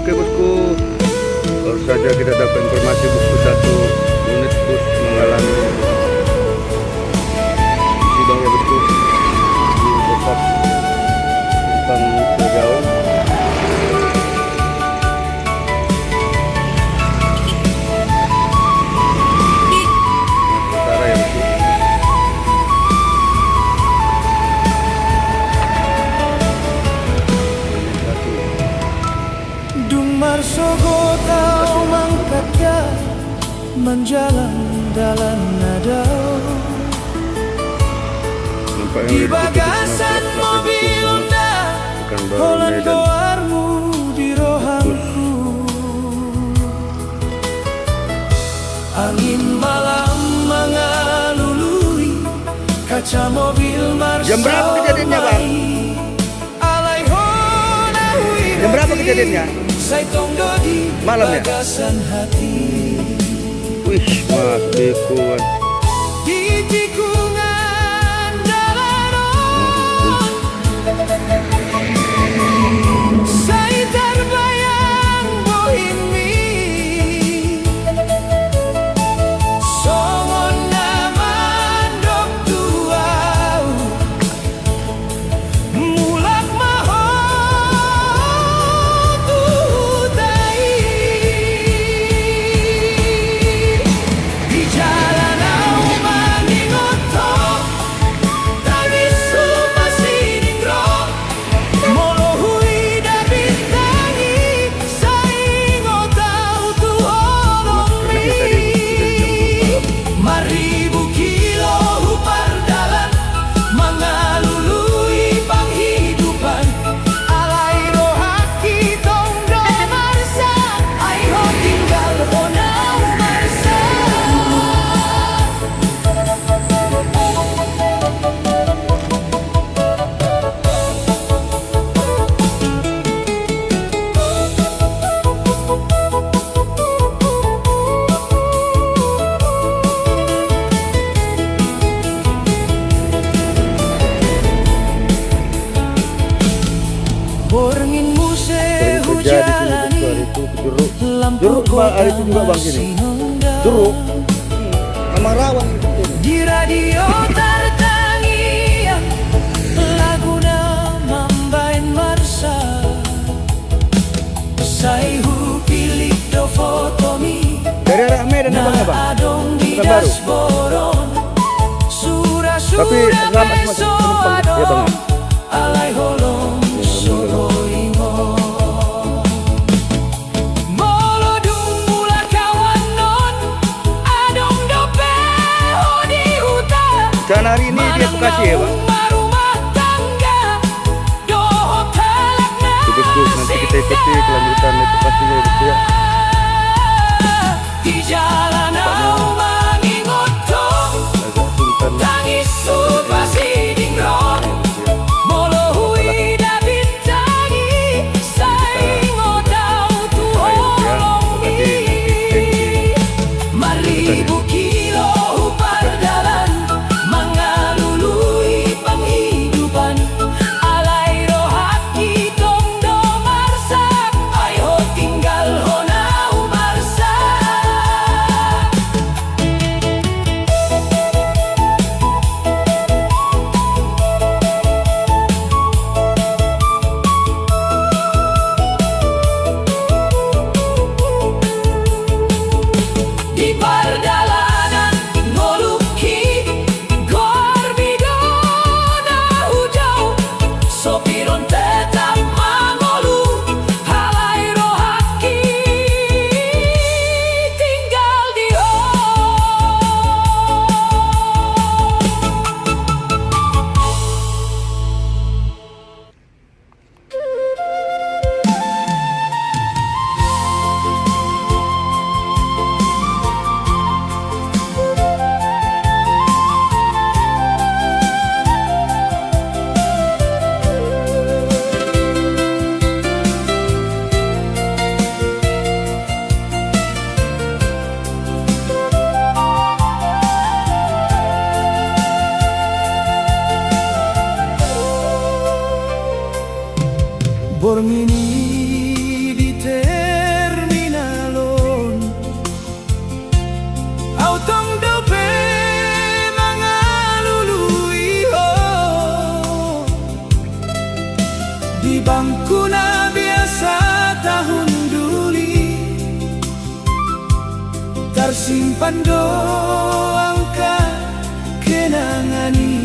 Oke bosku, baru saja kita dapat informasi bosku, 1 unit bus mengalami musibah ya bosku, di dekat simpang Cigaul. Utara ya bosku. Marsogo tau mangkatnya menjalan dalam nada di bagasan mobil Honda, Holland doarmu di rohanku. Angin malam mengalului kaca mobil Marsogo. Jam berapa kejadiannya bang? Jam berapa kejadiannya? Malam ya? Wih, mas bekuan. Di tikungan jalan saya terbayang bohimi songon naman dok tuau mulak maho tutai di jalan au mangingoto tadi sumasiningro molo hui dabit tangi saingo tau tu olongri maribu kilo hupar dalan mengalului panghidupan alai rohaki tongdo marsa aiho tinggal onau marsa. Borngin muse hujalani lampu Jeruk hari itu juga bang sini. Jeruk sama rawang itu. di radio tertangian laguna mambain marsa saihu pilih do fotomi Dari arah Medan ya bang ya bang? adong di Bukan baru. dasboron Tapi sura-sura lama masih penumpang ya bang. alai holong soroingo molo dumula kawan non adong dope hodi huta Dan hari ini dia Bekasi ya bang? rumah tangga do hotelakna Bosku, nanti kita ikuti kelanjutan itu pastinya ya bosku ya. di jalan au mangingoto Agak sultan. tangis supasidingro molo hui dabit tangi saingo tau tu holongi maribu kilo hupar dalan mengalului panghidupan alai rohaki tongdo marsa aiho tinggal terminalon autong dope mangalului di bangku na biasa tahun duli tersimpan doangka kenangani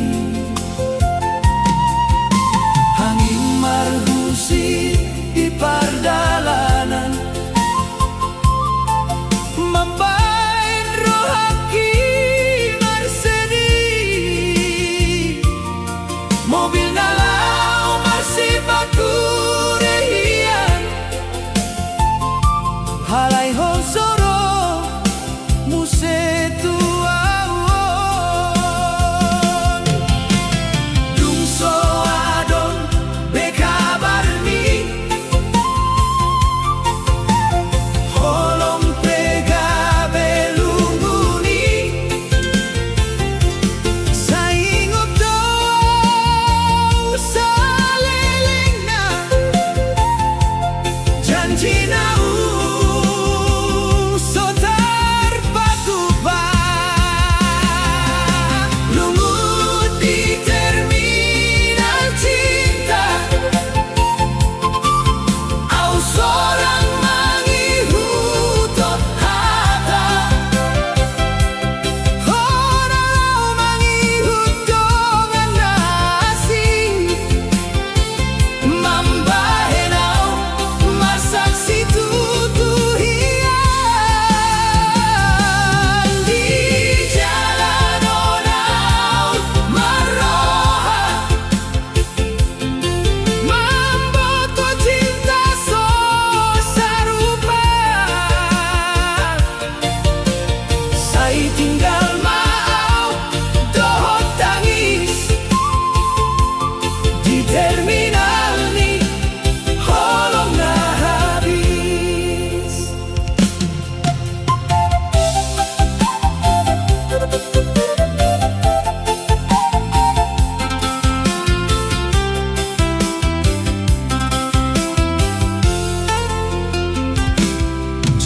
angin marhusi di pardalanan membain rohaki marsedi mobil nalau masih baku rehian halai hosoro musetu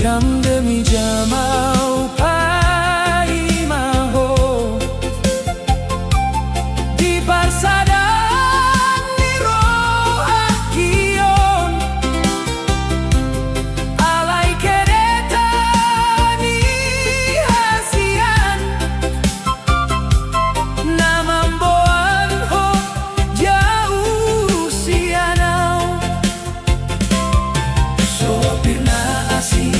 jam demi jam au pai maho di parsadan ni rohakion alai kereta ni hasian namamboan ho jauh sianau sopir na asing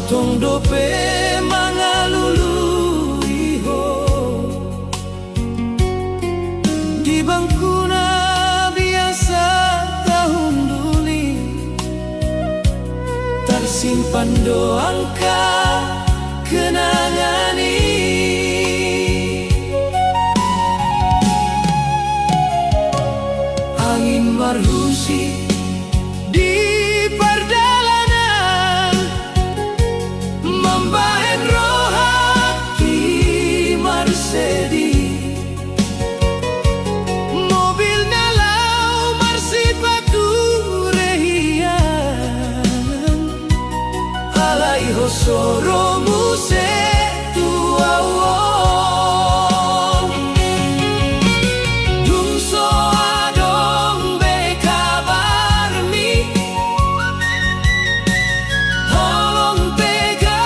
tong dope mangalulu iho di bangkuna biasa tahun duli tersimpan doangka kenangan ini. Angin marhusi di perjalanan membahen roh hati marsedi mobil nalau marsit batu rehian alai hosoro muse tuawon dumso adong be kabar mi holong pega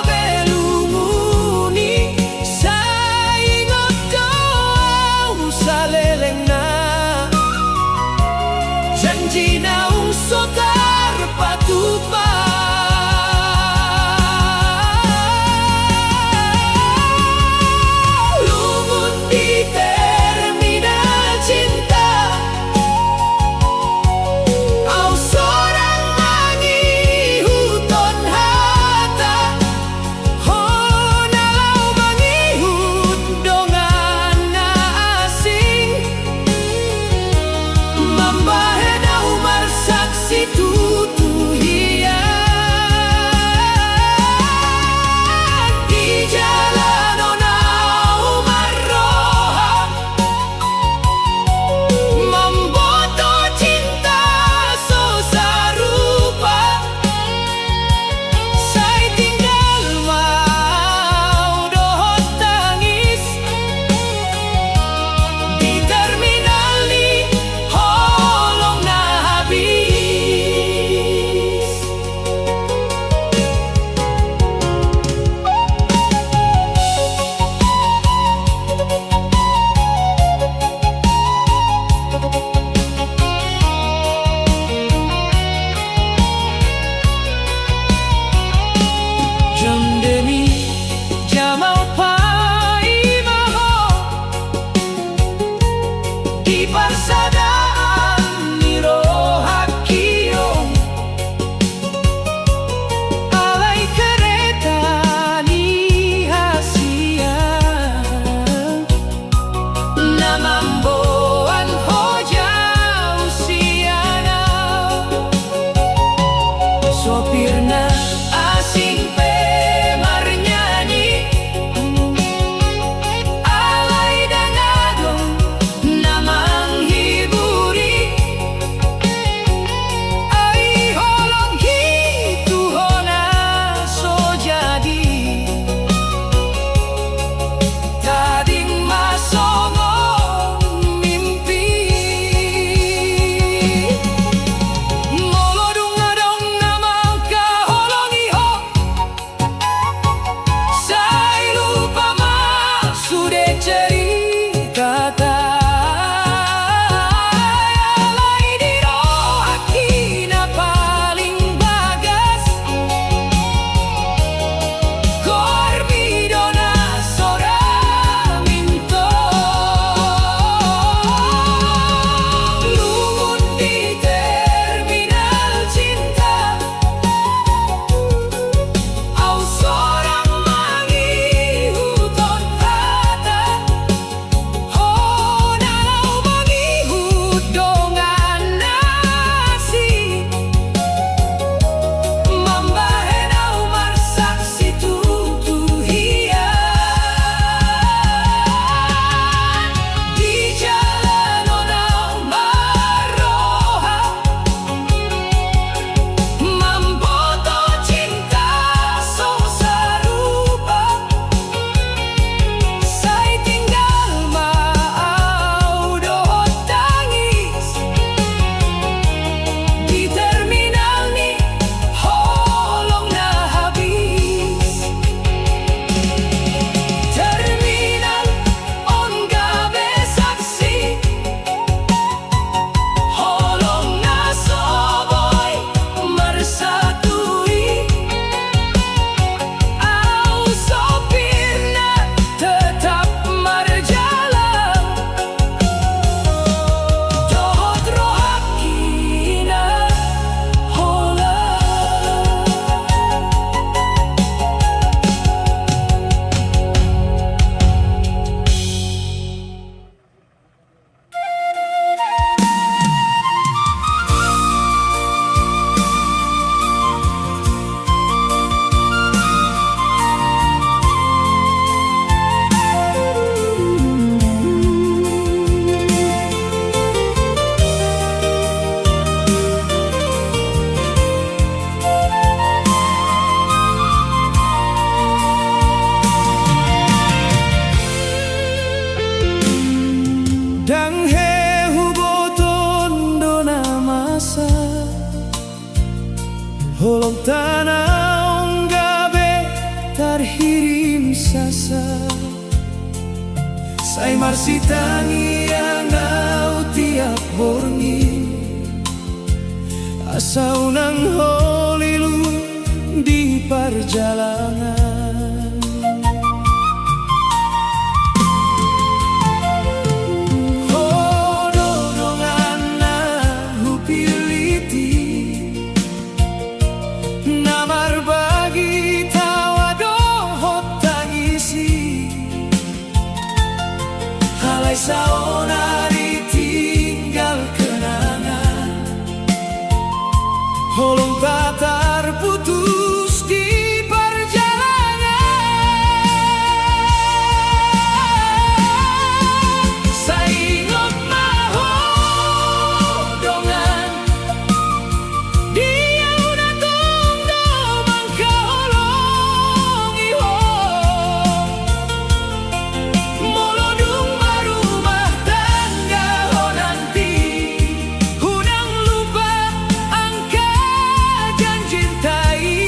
belumuni saingot doang saleleng na janji naung sotar patupa Holong tanah gabe tarhirim sasa Sai marsitangi yang au tiap borngi Asa unang holilu di perjalanan Hodonongan na hupiliti Namar bagi tawa dohot tangisi Halai saona ditinggal kenangan Holong tak terputus di perjalanan Saingot mahodongan Dia udah tunggu mangka holong iho Molodung marumah tangga ho nanti Hudang lupa angka janji tai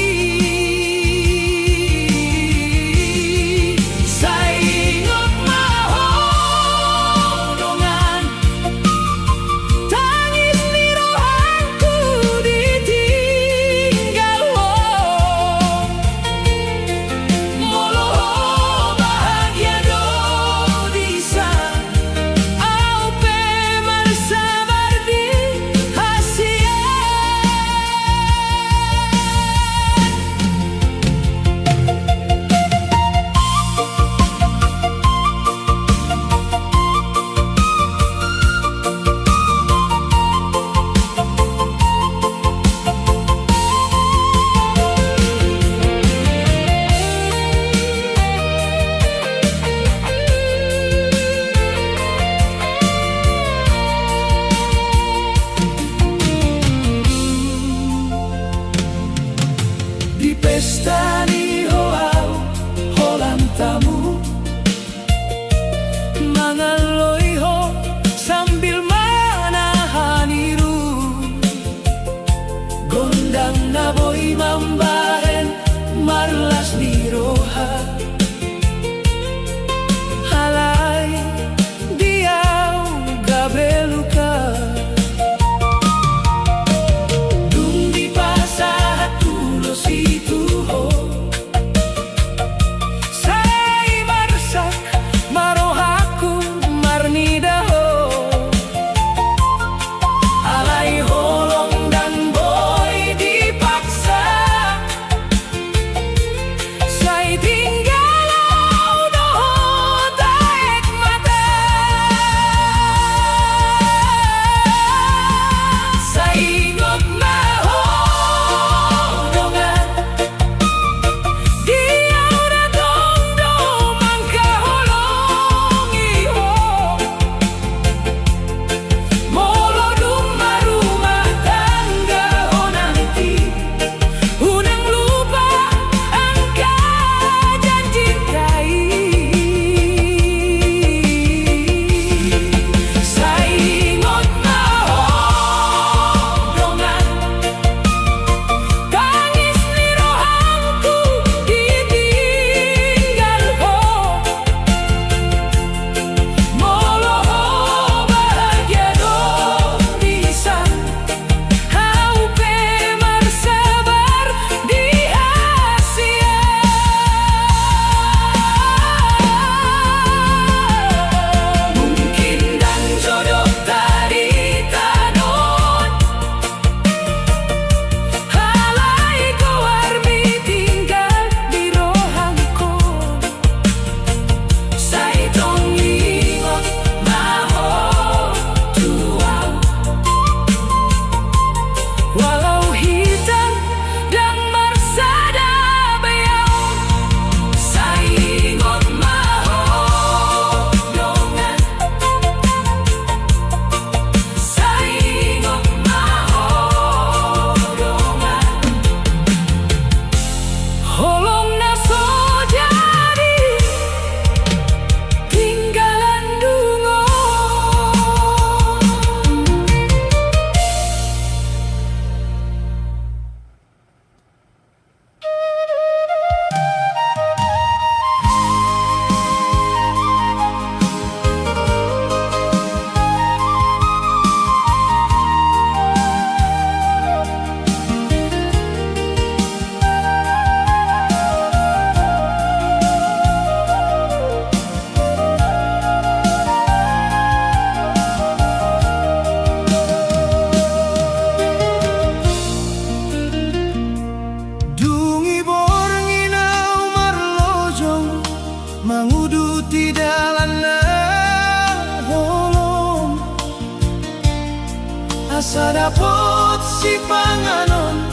sapot si panganon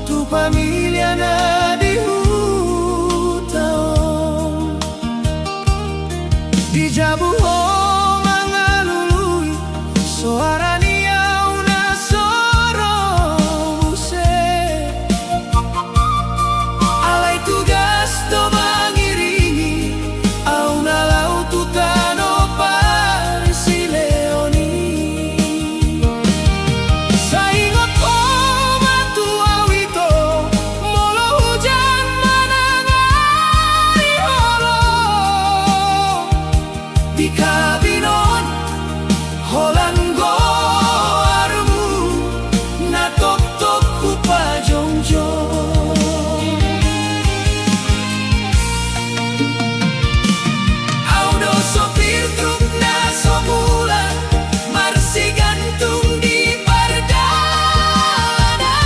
tu pamilya na di hutaon. Di jabuho mga luluy, suara niyaw na sorose. Alay tugas do mangiringi, au nalau tutano pare si leoni. Sa ingot ko matuaw ito, molo hujan manangari holo. Di kabinon, holango armu, natok-tok ku pa jongjong. Audo sopir truk na somula, marsi gantung di pardana.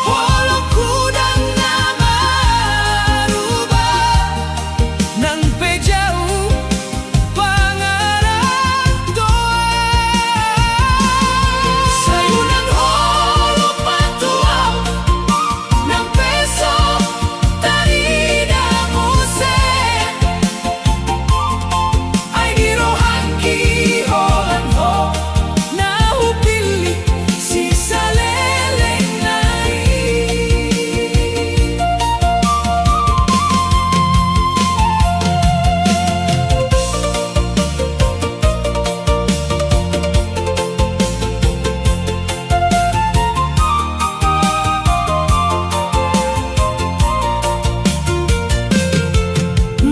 Holo kudang na marubah, nang pejauh pangarang doa. Sayunan holo patuaw, nang peso tarida muse. Ay dirohangki holan ho, nahupili si saleleng nai.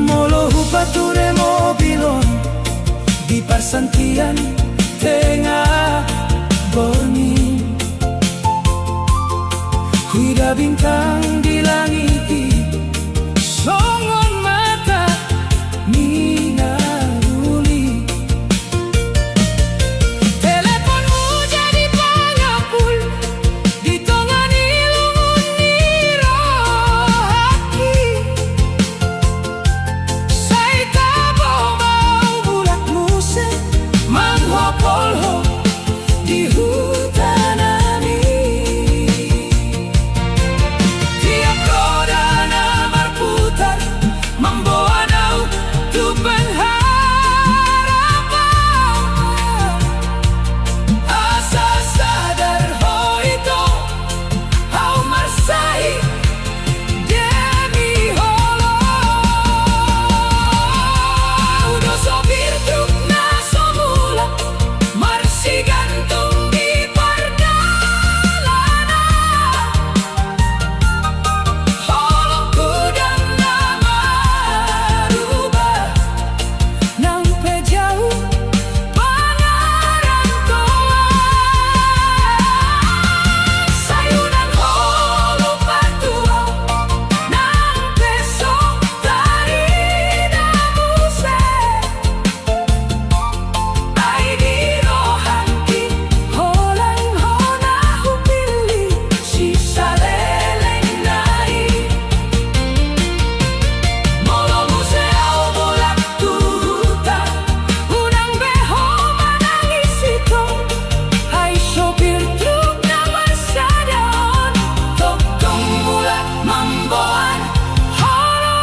Molo hupature mobilon di persantian tengah borning. Huida bintang di langit, songon mata minaruli. Teleponmu jadi pangapul, di tongan ilungun nirohaki. Say tabo mau bulat muse, manghopolho di hutanani. Tiap roda na marputar, membawa nau tu pengharapan. Asa sadar ho itu, au marsai demi holo. Udah sopir truk na somula, marsi gantung di pardalana. Holo kudang na marubah, nang pejauh pangarang doa. Sayunan holo patuaw, nang peso tarida muse. Ay dirohangki holan ho nahupili si saleleng nai. Molo museo bolak tuta, unang beho manangis ito. Ay sopir truk na masadaon, tokong mula mamboan holo.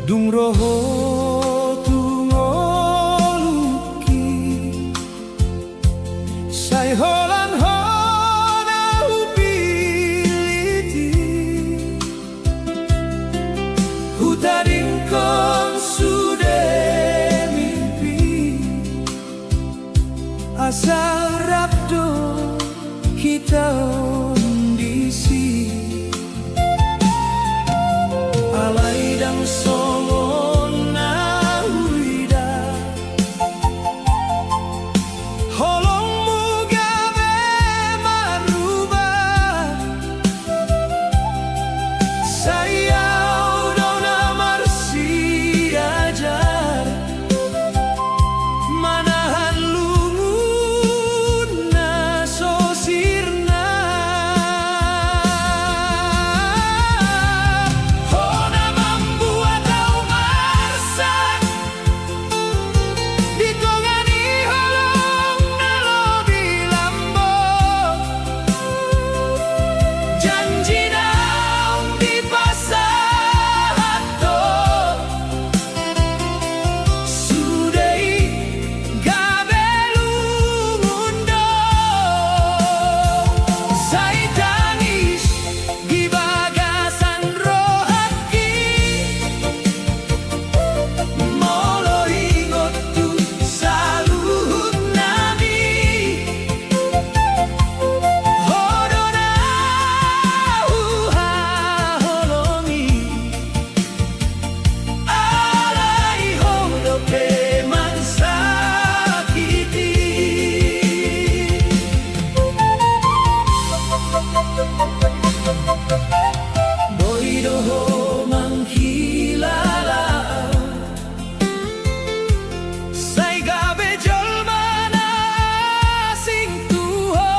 Dung roho tungoluki, say holan ho nahupiliti. Hutaring kon sudah mimpi, asal rabdo kita ondisi. songo na huida holongmu gawe marubah saya dona marsi ajar manahan lungun na sosirna hona membuat au marsak ditongani holong na lobi lambok janji naung di pasar hato sudai gabe lungundo sai tangis di bagasan rohaki molo ingot tu saluhut nami hodona uha holongi alai hodope mansakiti Boidoho manghilala Sai gabe jolmana sing tuho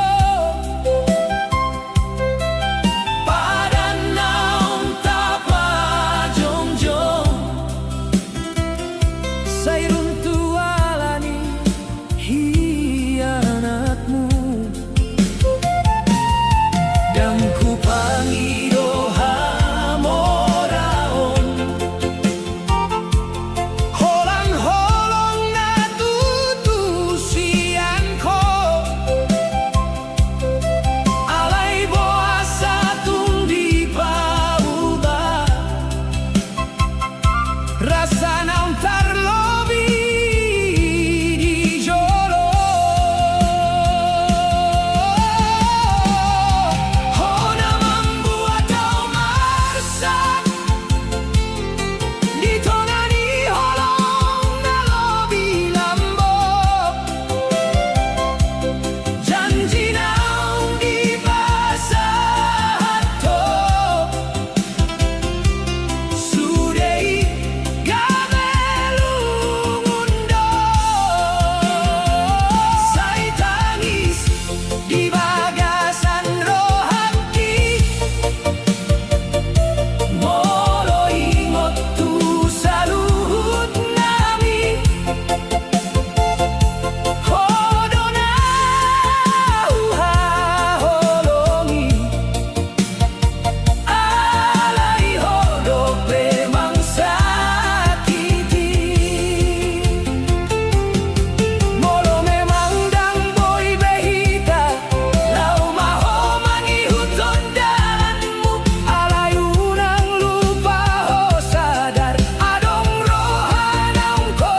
Padan naung tapa jongjong Sai runtualani hianatmu dan ku pangidoha moraon holang-holong na tutusianko alai boasa tung di pauba rasa naung tarlobi di jolo hona membuat au marsak ditongani holong na lobi lambok janji naung di pasar hato sudai gabe lungundo sai tangis di bagasan rohaki molo ingot tu saluhut nami hodona uha holongi alai hodope mangsakiti molo memang dang boy behita lau maho mangihuton dalanmu alai unang lupa ho sadar adong rohanaung ko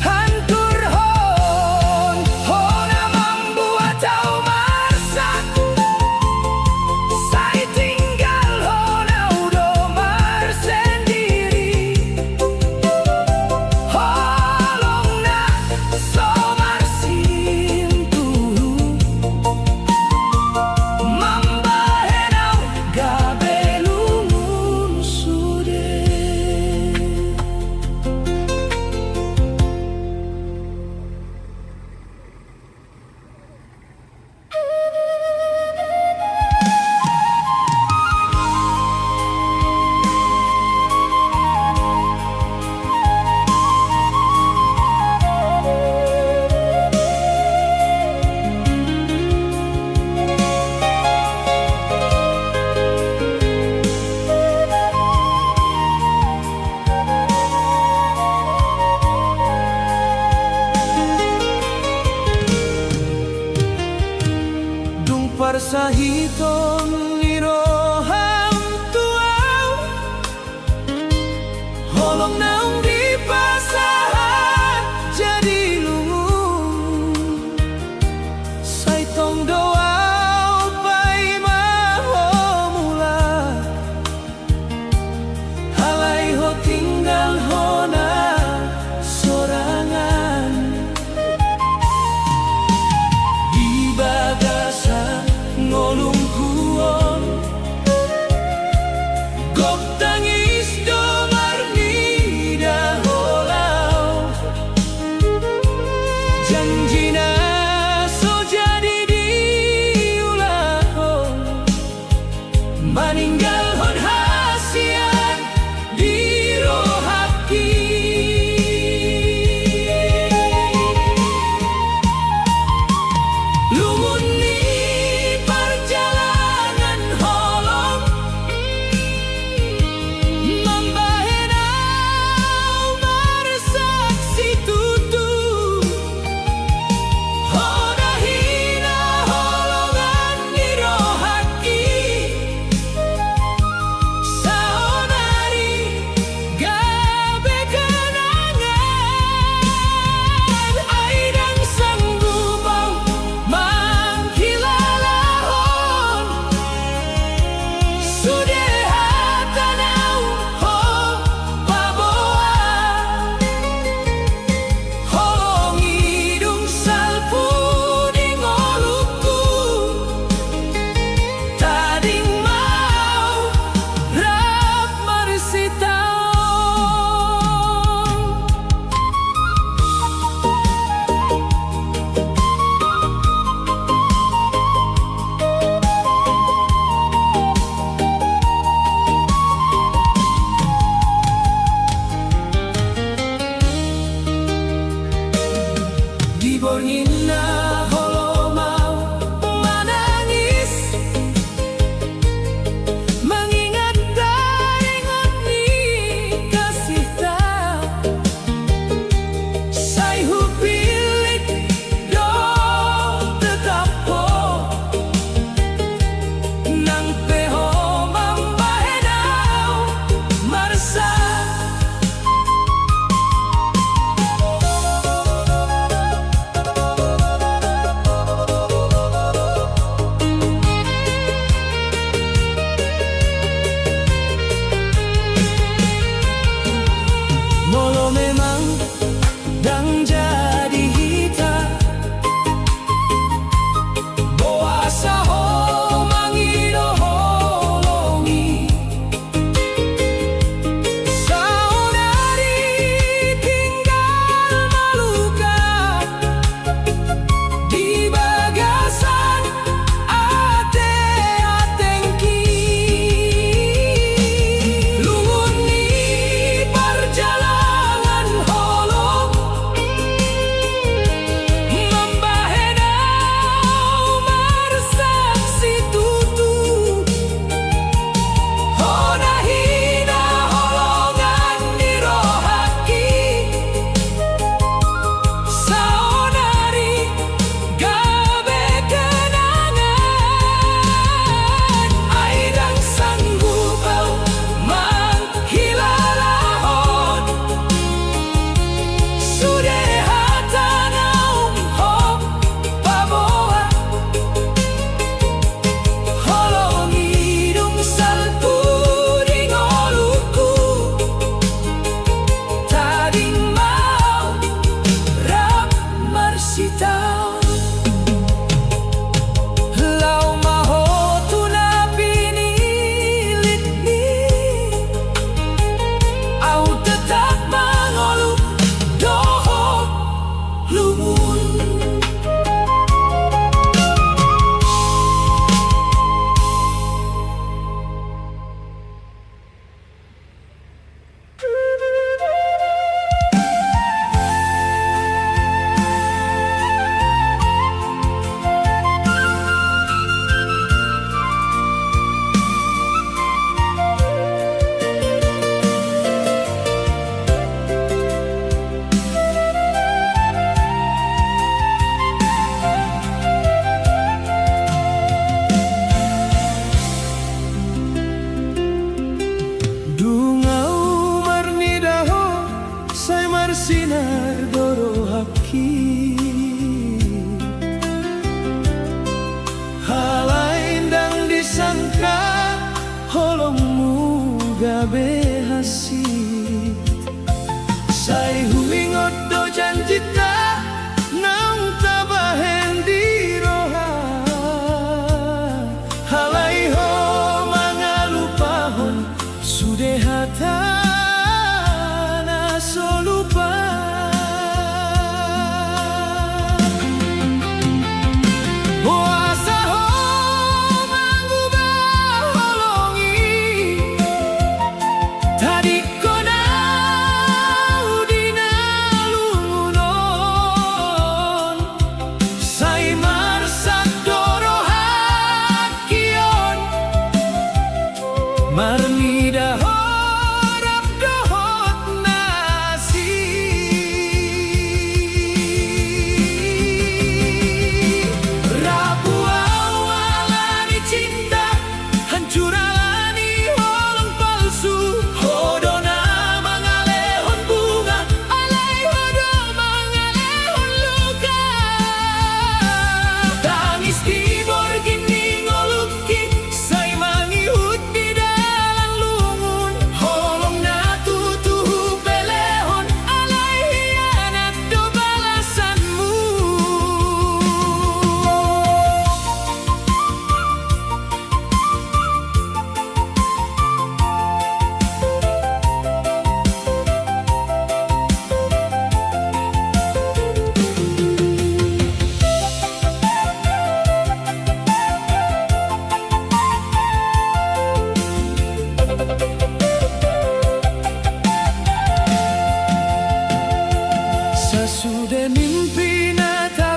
hantur hon hona membuat au marsak sai tinggal hona udomar sendiri holong na somar sintu mambahenau gabe lungun sude dung parsahiton niroham tuau holong naung di pasar jadi lungun sai tong doa pai maho mula halai hoti Bornina holo mau menangis, mengingat daringot ni kasih tak say hupilit do tetap po nang peho mambahenaw marsa. Molo memang dang jadi hita, boasa ho mangido holongi, saudari tinggal maluka di bagasan ate atengki. Lungun ni perjalanan holong membahenau marsaksi tutu, hona hina holongan dirohaki, saonari gabe kenangan, aidang sanggup menghilalahon sudah hatanau hop paboa holong hidung salpu di ngoluku, tading mau rap marsitaon lau maho tuna pinilit ni, au tetap mangolu doho lumun. Dungau marnidaho say marsinar doro haki, halain dang disangka holongmu gabe hasit, say huingot do janjita nang tabahen di roha, halai ho mangalupahon sudah hatana solupa. Boasa ho mangubah holongi, tadi kona udina lumunon, say marsak doro hakion, marnida horap dohot nasi, rapu awalani cinta hancur alani holong palsu, hodona mangalehon bunga alai hodo mangalehon luka, tangis di borgini ngoluki say mangihut di dalam lungun, holong natutuhu pelehon alai hianat do balasanmu. Sesudah mimpi nata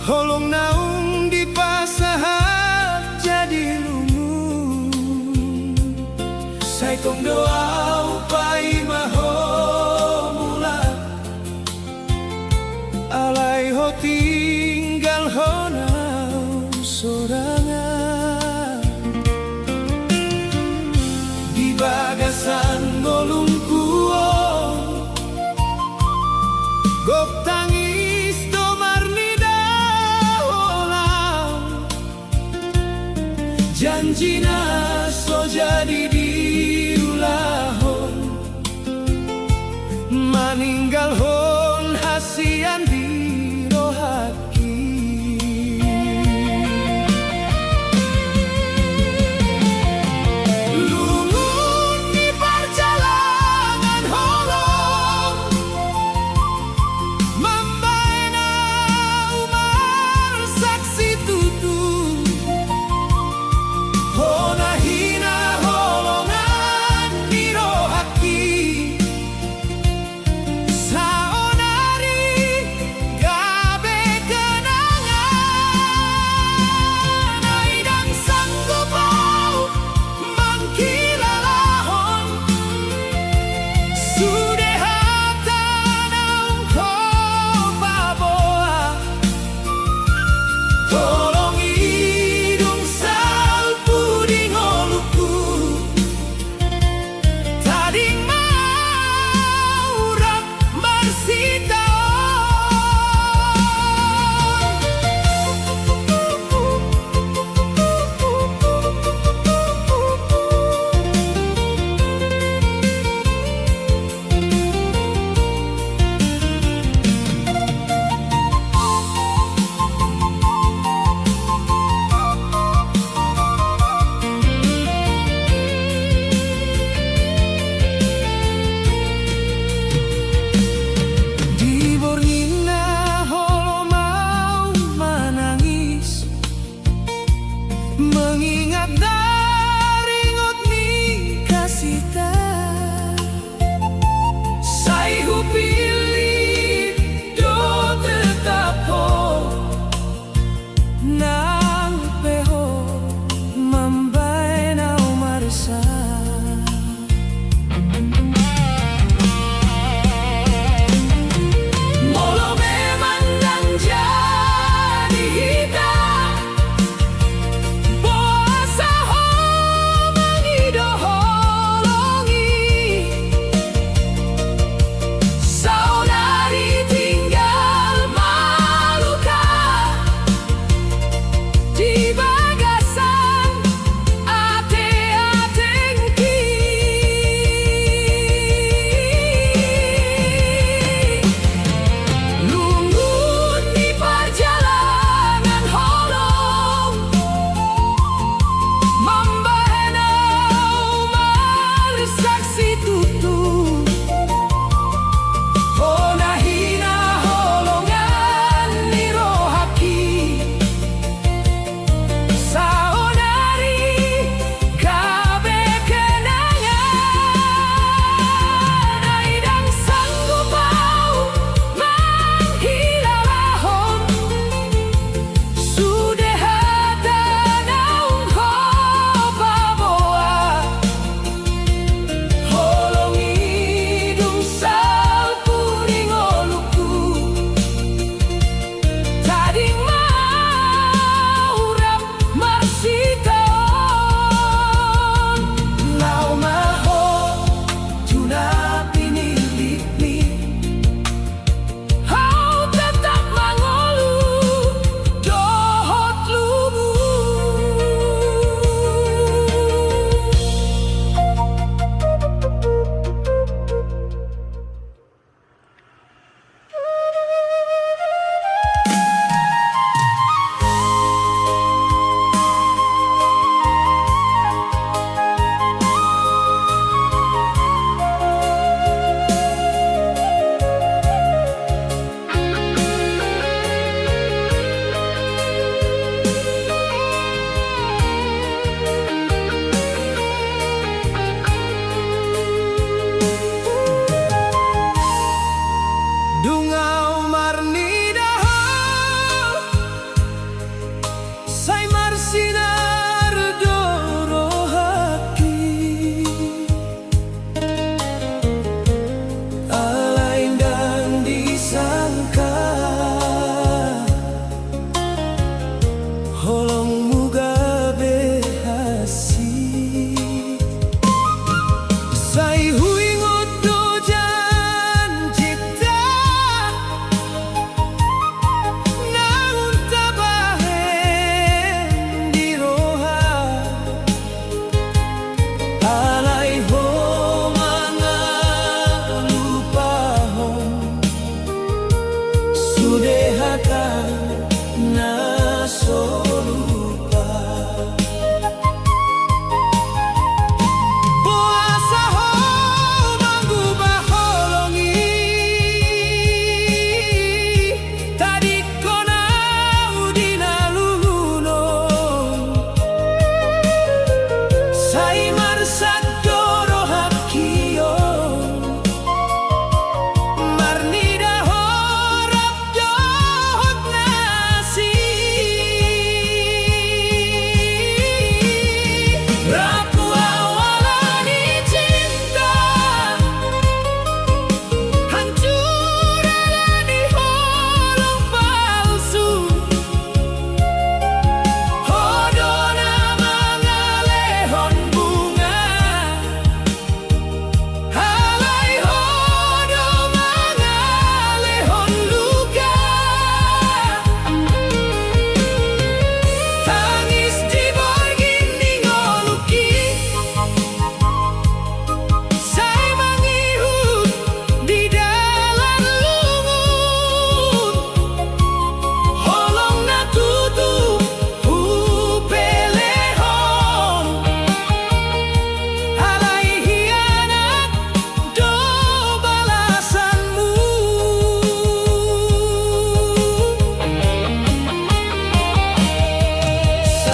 Holong naung di pasahat jadi lungun. Sai tong doa upai maho mula. Alai ho tinggal ho nau sorangan. Di bagasan ngolung kuo gok tangis domarnida holang. Janjina so jadi diulahon. Maninggal hon hasian di rohaki. Lungun di perjalanan holong. Mambaina umar saksi tutu. Hona hina holong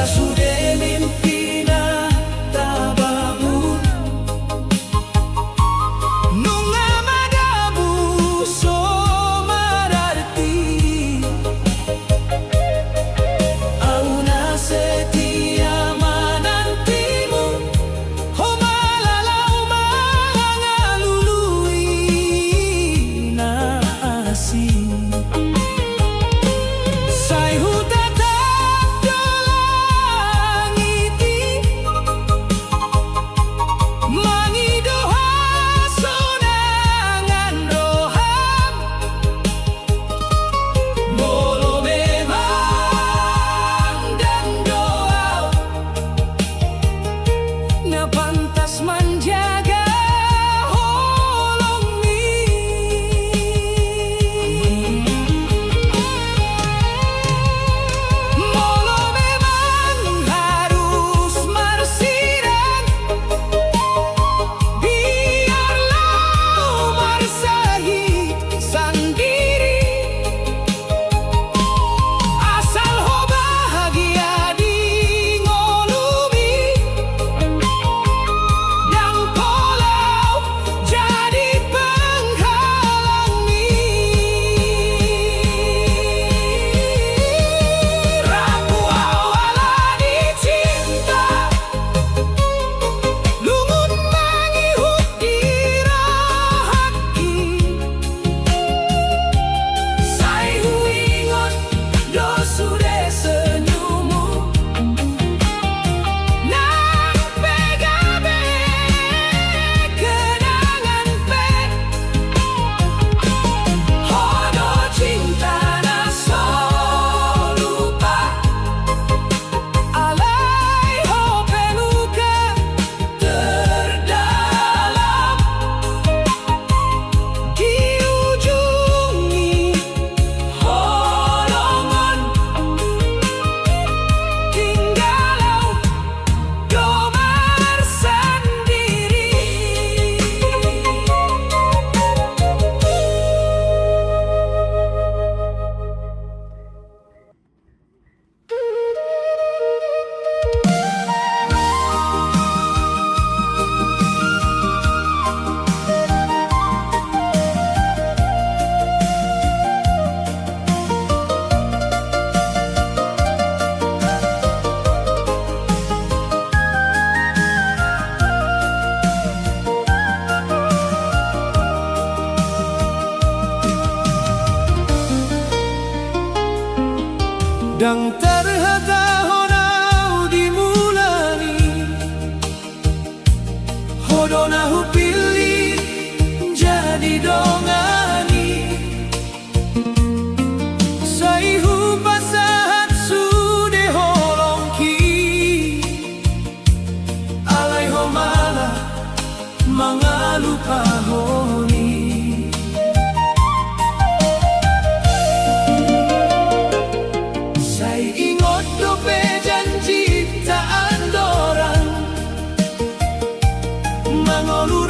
sudah mimpi na tabangun nunga madabu so mararti auna setia menantimu ho malalau mangalului na asih say hutatap dolangiti mangidoha sonangan roham bolo memang dan doa na pantas menjaga Molo memang harus marsiran biarlah marsahid sendiri asal ho bahagia di ngolumi dan kalau jadi penghalangi rapu awalani cinta lungun mangihuk dirahaki say huingon do sudah senyummu nang pegabe kenangan pe hodo cinta na so lupa alai ho peluka terdalam di ujungi holongan tinggalau domar sendiri. Dang terhata honau dimulani hodona hu pilih jadi dongani say hu pasahat sude holongki alai ho mala mangalupa honi say ingot dope janji taan dorang mangolu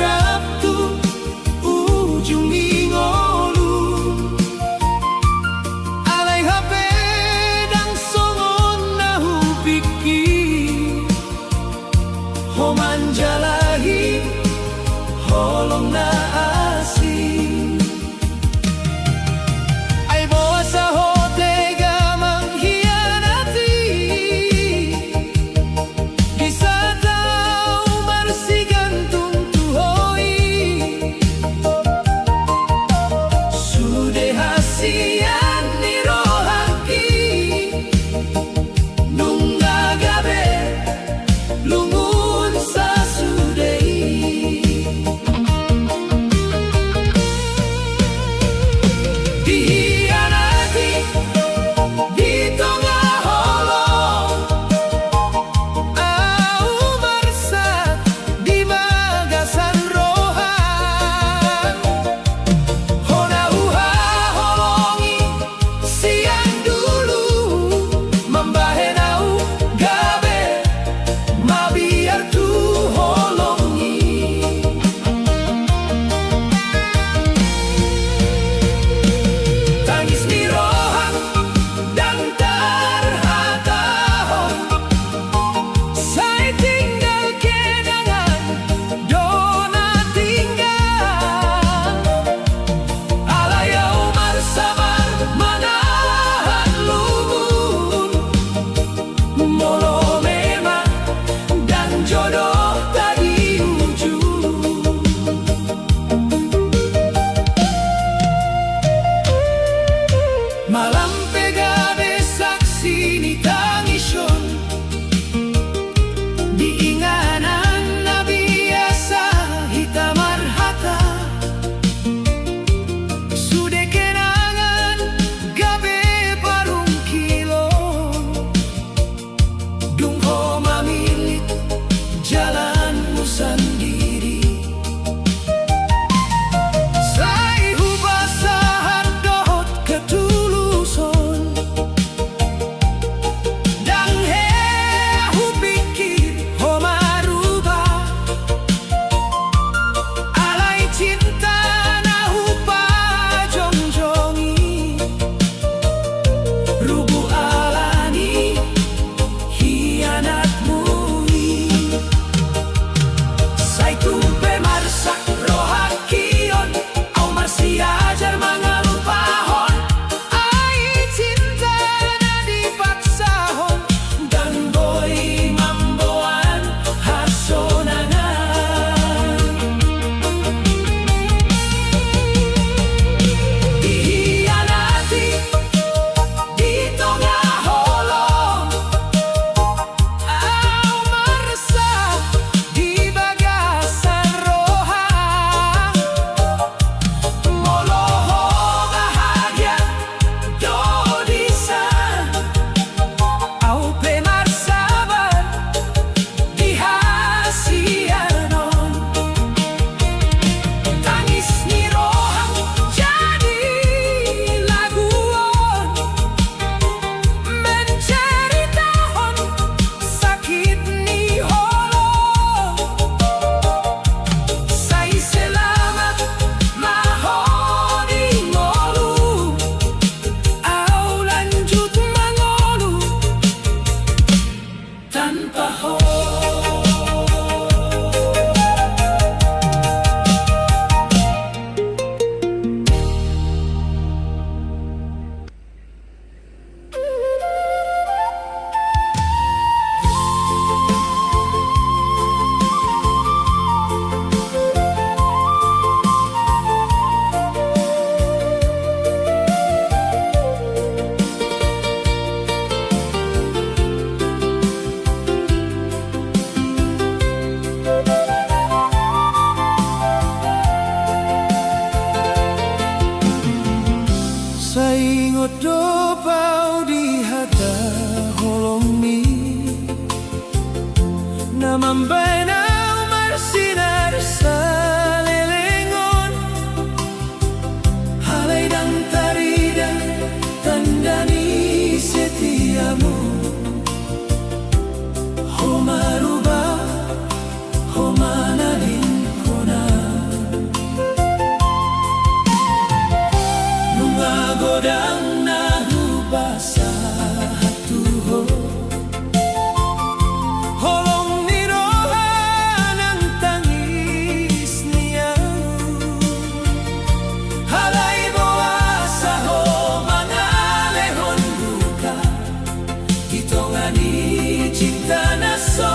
Saudari cinta naso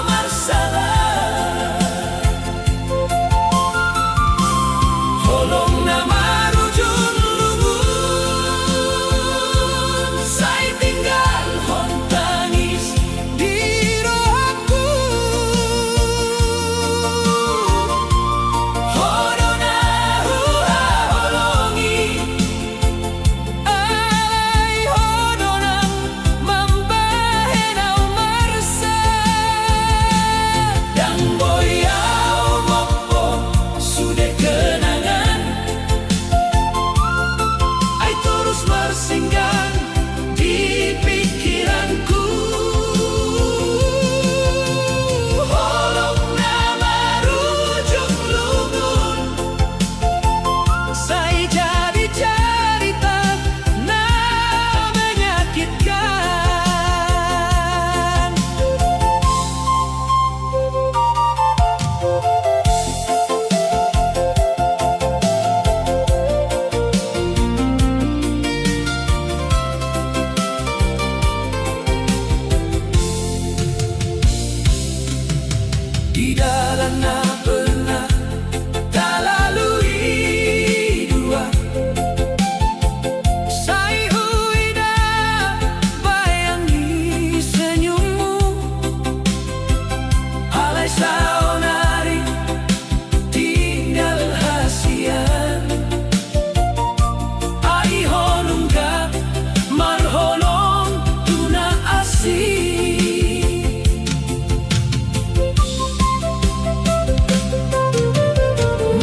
marsalah Holong nama rujun lumun Saya tinggal hon tangis di rohaku Hodona hua holongi Alay hodonang mambahenaw marsa Dan boyau mopo sudah kenangan Ai terus bersinggah di pikiranku Holong nama rujuk lumun Saya jadi cerita na menyakitkan Di dalam na pernah tak lalui dua Saya huida bayangi senyummu Alai saunari tinggal hasian Ai honungga marholong tuna asih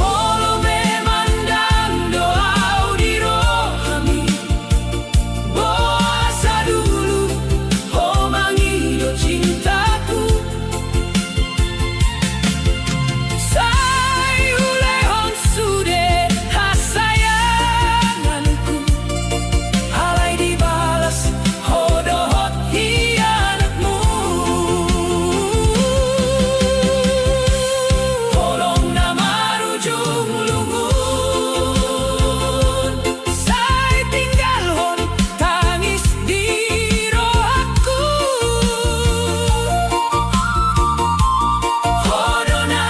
Molo memandang doa di rohami Boasa dulu homangido cintaku Saya ulehon sude hasayanganku Alai dibalas hodohot hianatmu Holong nama rujung lungun Saya tinggal hon tangis di rohaku Hodona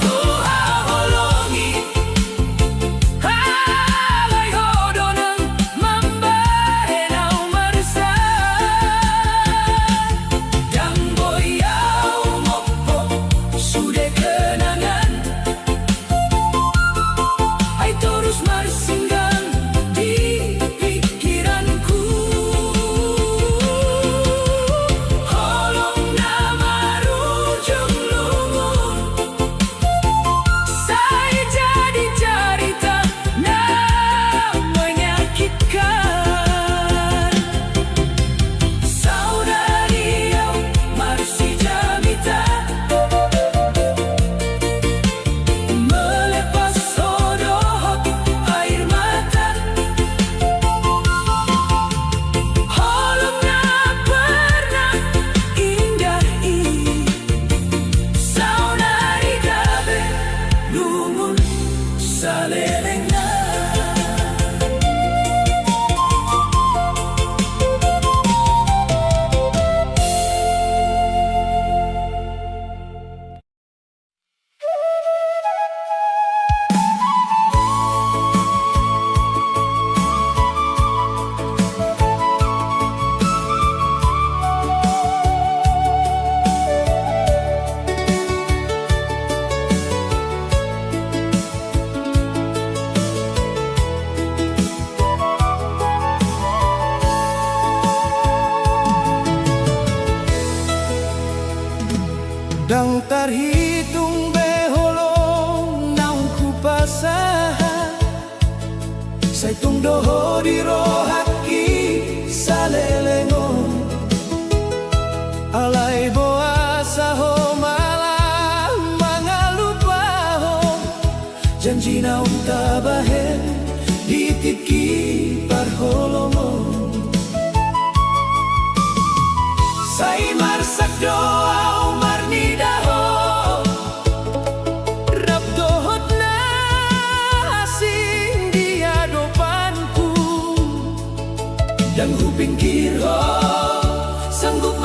hua holongi Alay hodonang mambahenaw marsa Dan boyau mopo sudah kenangan Ai terus bersinggang di pikiranku Holong nama rujung lumun Saya jadi cerita na menyakitkan Saudari au marsi jamita Melepas sodohot air mata Holong na pernah indah ini Saudari gabe lumun salelengna Dang terhitung beholong naung ku pasaha Sai tung doho di rohaki salelengon Alay boasa ho malah mangalupaho Janji naung tabahen ditiki parholongon Sai marsak doa umar nidaho Rabdohot na asing di hadapanku Dan huping kirho sanggup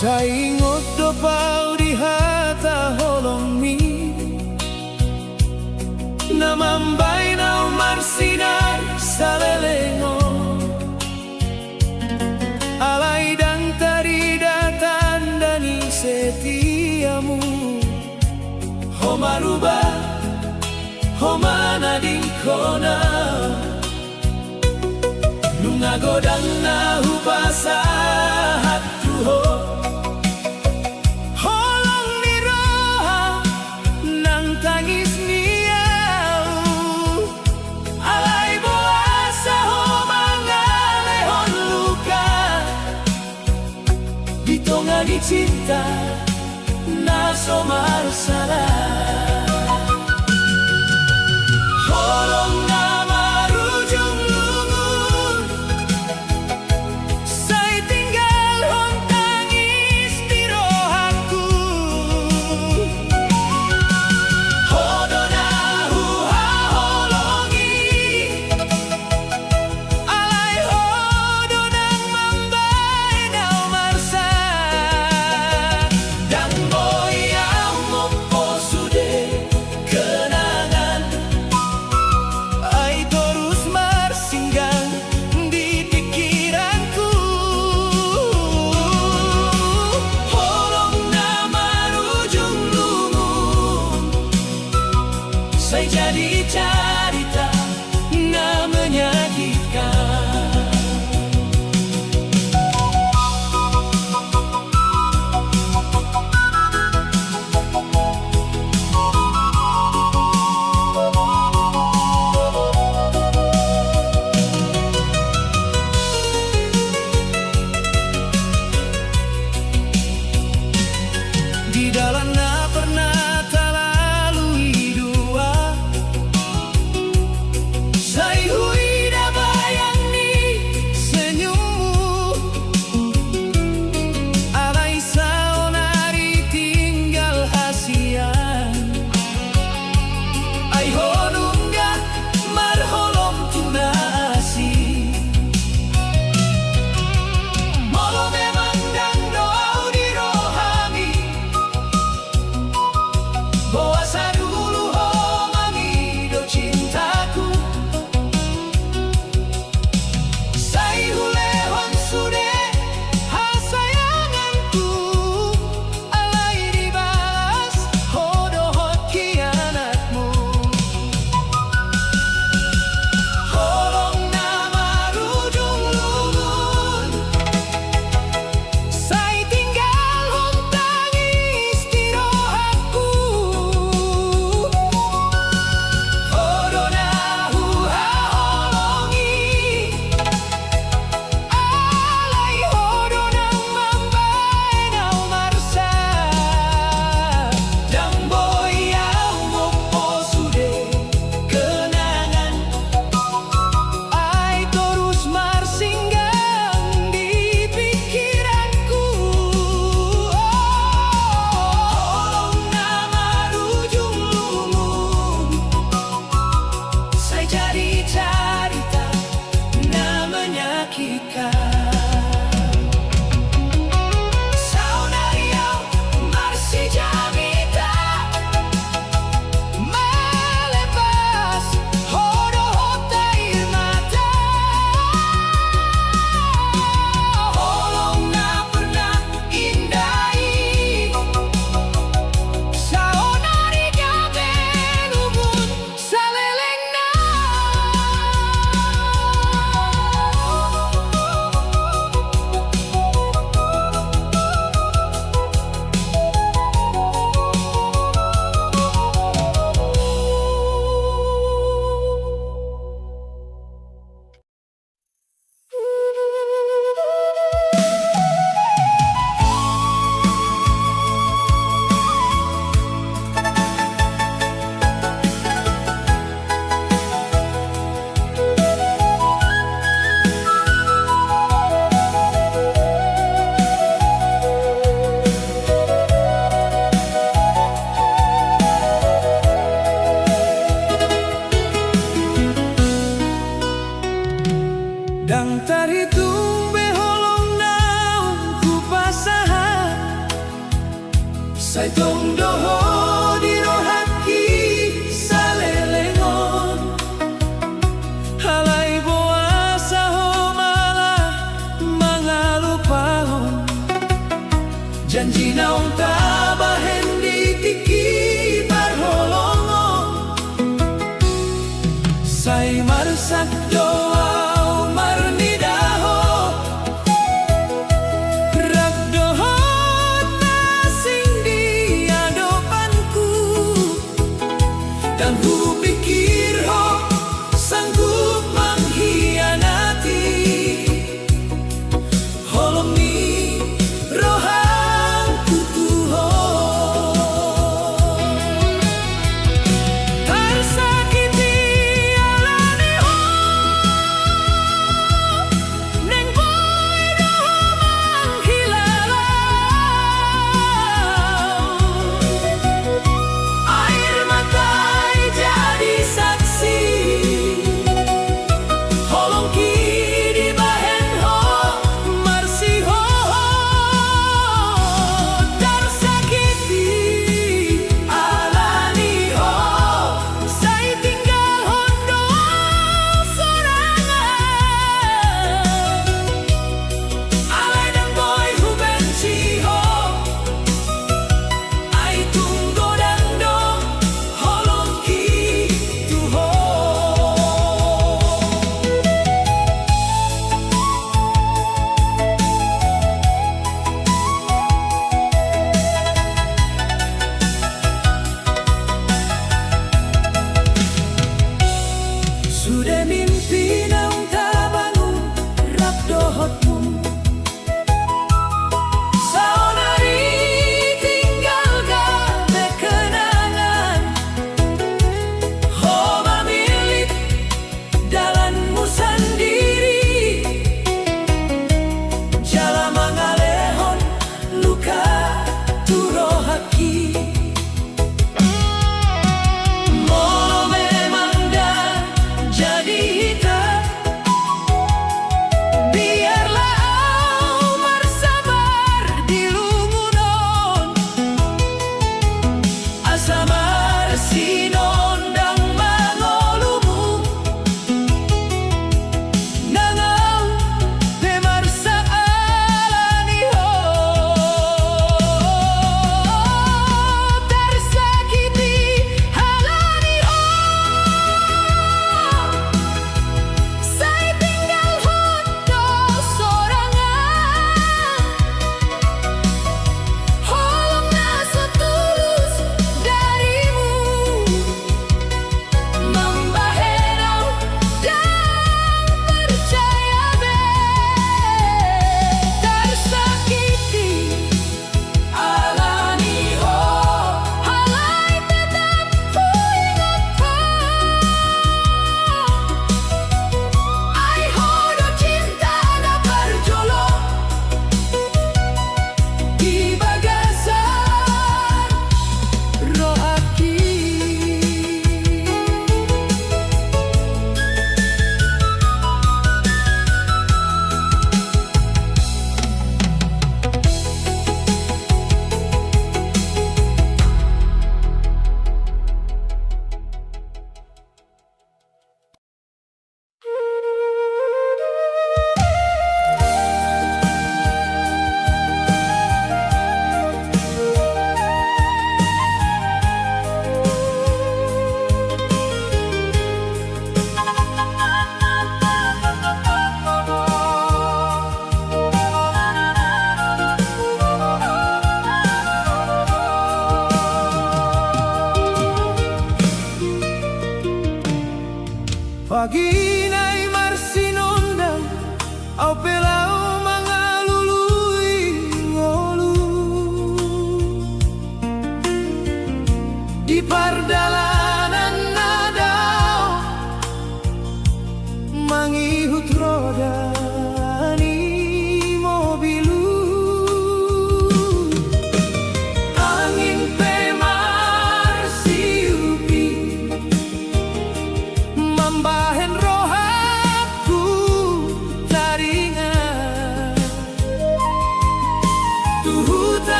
Saingot do pau di hata holomi Namambay na umarsinan sa lelengo Alay dang taridatan dani setiamu Homaruba Homana dingkona Lungagodang na hubasa hatuho Holong ni roha Nang tangis niyaw Alay boasa ho mga lehon luka Dito nga di cinta Na somarsala Holong na marujung lungun Say tinggal hong tangis di rohaku Hodo na huha holongi Alay hodo nang mambay na umarsa Dan boy ang mompo sude Janji naung tabahen di tikitar holongo. Say marsak doa marnidaho. Ragdohot nasing di adopanku. Dan ku pikir ho sanggup mengkhianati. Holong ni rohang kutuho.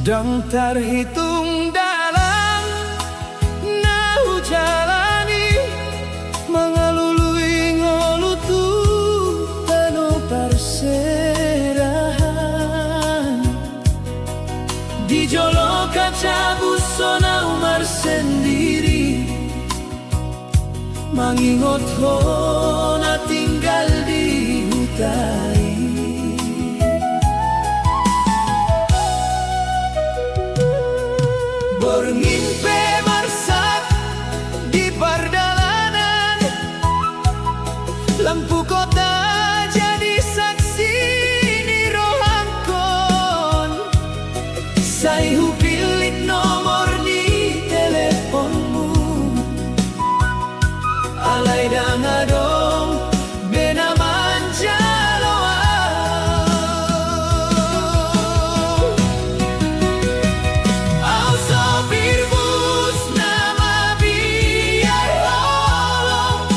Dan terhitung dalam nau jalani mengalului ngolutu tano perserahan di jolo kaca busona umar sendiri mengingat hona tinggal di hutan. Bermimpi marsak di perdalanan, lampu kota jadi saksi ni rohangkon. Saya pilih nomor di teleponmu, alai dangadong bena manjaloa. Au sopir bus nama biar holong,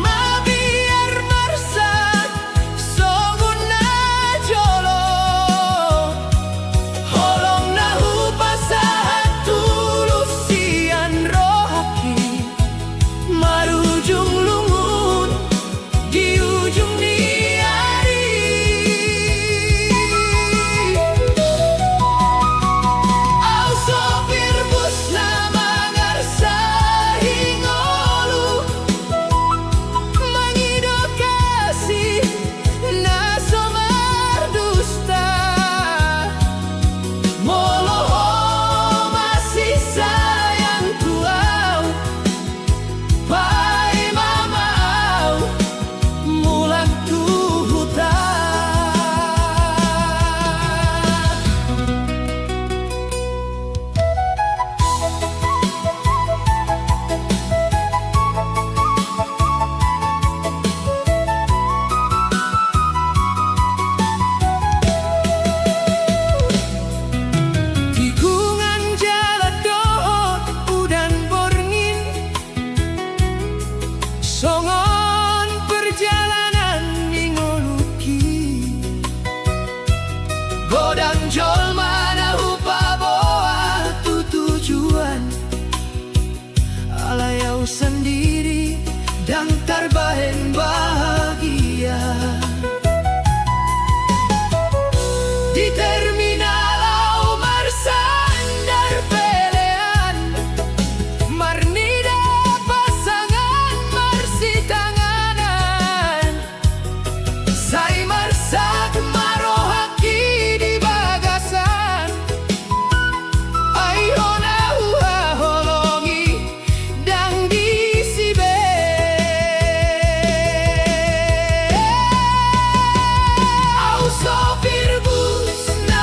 ma biar marsak songuna jolo. Holong nahu pasahan tulusian rohaki, marujung lungun di ujung niari. Au sopir bus nama ngarsahi ngolu, mengidok kasih na somar dusta. Moloho masih sayang tuau, pai mamau mulang tu hutan. Tikungan jalan doot udan borngin, songon perjalanan ningoluki. Godang jol mana upa boa tu tujuan, alayau sendiri dan terbahen bahagia. Di terminal au marsandar pelean, marnida pasangan marsi tanganan. Sai marsak marohaki di bagasan, ayo nahu holongi dang di sibe. Au sopir bus na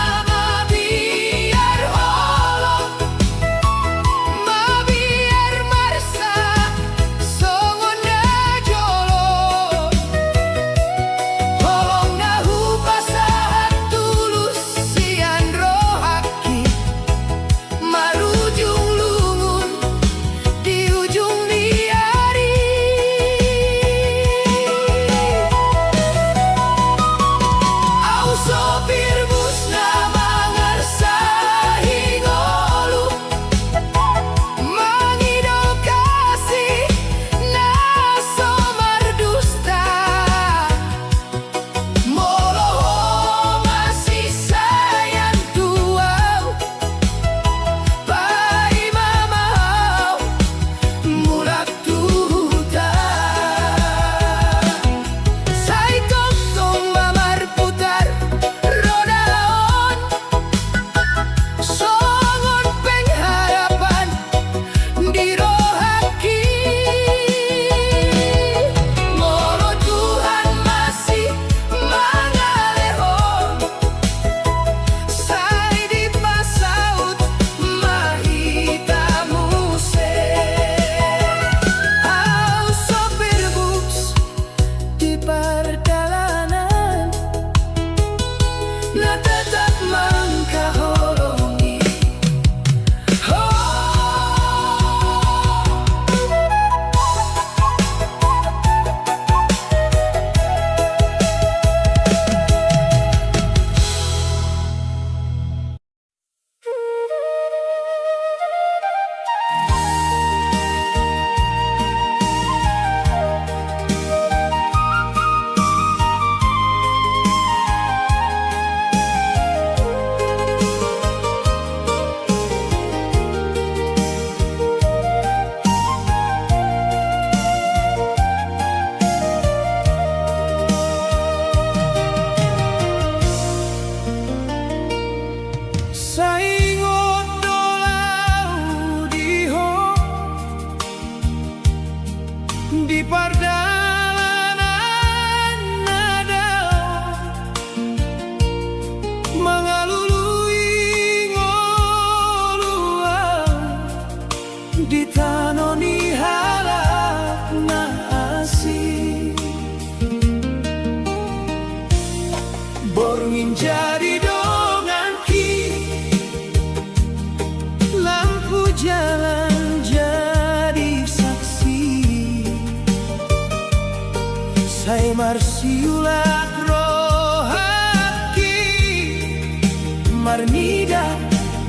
marnida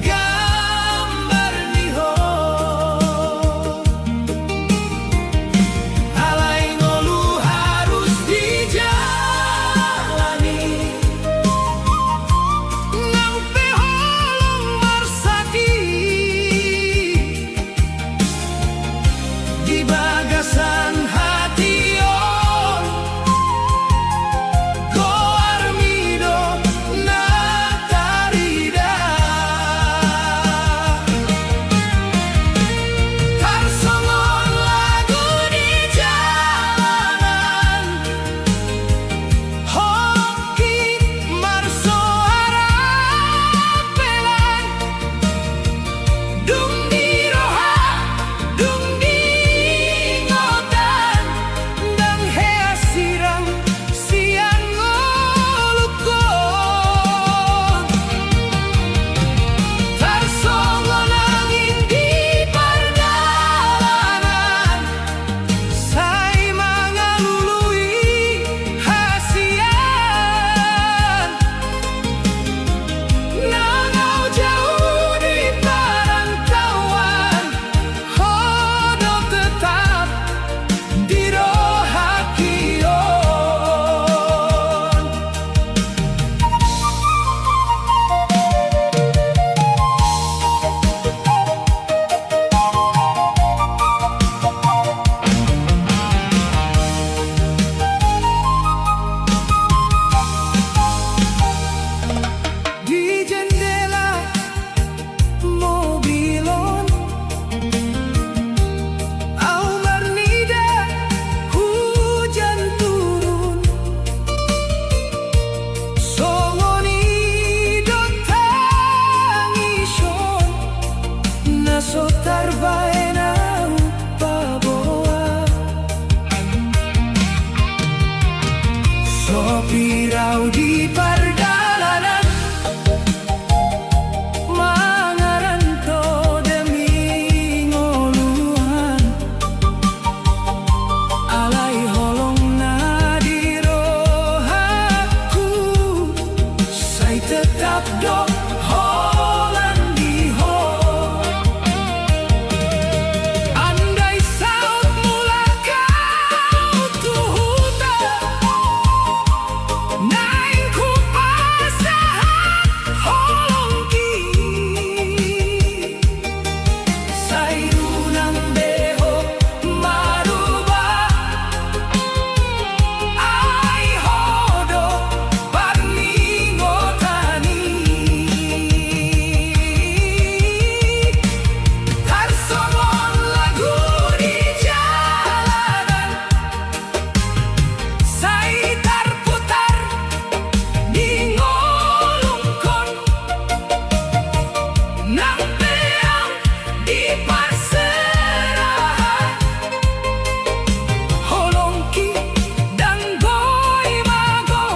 gambar niho alai ngolu harus dijalani ngampe holong marsaki di bagasan hati on go armido natarida tarsongon lagu di jalanan hoki marso arapelan dung di roha dung di ngotan dang hea sirang siang ngolukon tarsongon angin di pardalanan sai mangalului hasian nangau jauh di perantauan hodo tetap di rohakion di jendela mobilon au marnida hujan turun songoni do tangison naso tarbaena upaboa sopirau di pardalanan mangaranto demi ngoluhan alai holong na di rohaku sai tetap do holan di ho andai saut mula kau tuhuta naing ku pasahan holong ki sai unang beho maruba ai hodo parningotani tarsongon lagu di jalanan sai tarputar di ngolungkon nampeang di parserahan holongki dan goi mago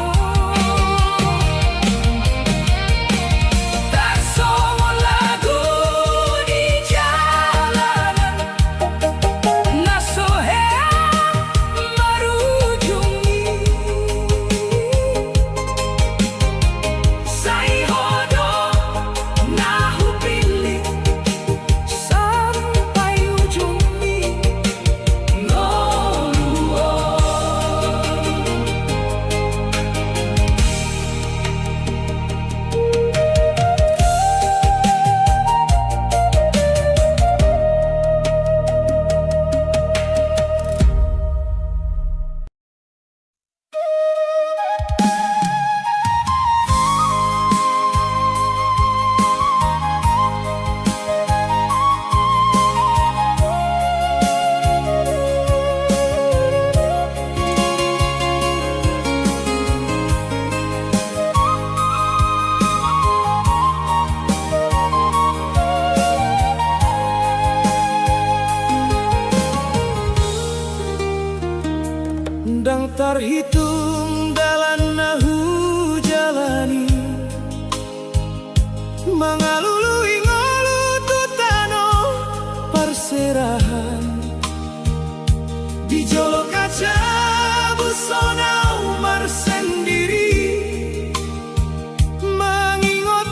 tarsongon lagu di jalanan nasoheang marujungi sai hodo nahu pilih sampai ujungi ngoluon dang terhitung dalan nahu jalani mangalului ngolu tutano perserahan di jolo kaca busona umar sendiri mengingat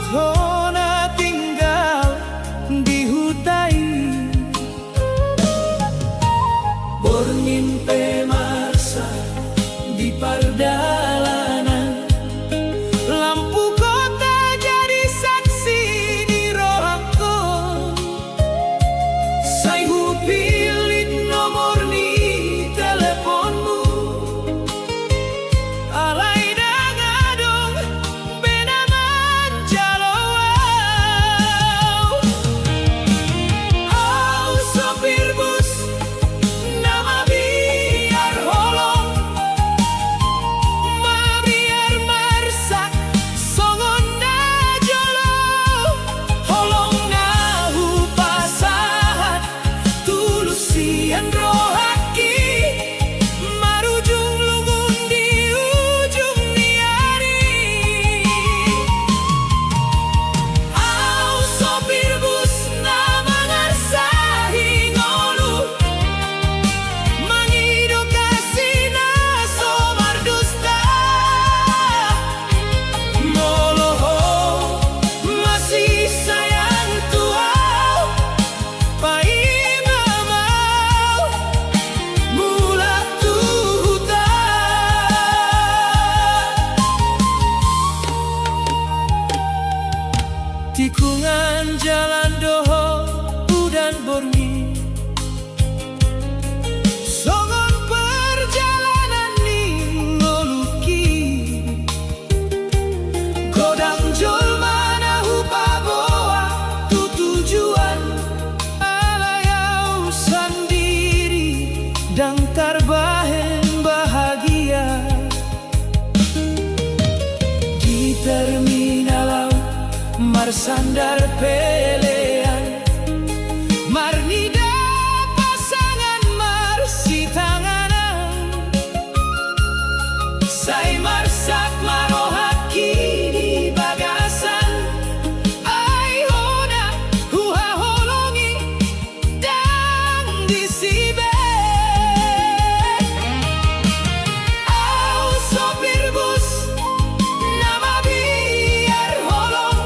tikungan jalan doho udan borngi songon perjalanan ningoluki godang jol mana hupaboa tu tujuan alayau sendiri dan tarbahen bahagia di terminal marsandar pelean marnida pasangan marsi tanganan sai marsak marohaki di bagasan ai hoda huha holongi dan di sibe au sopir bus nama biar holong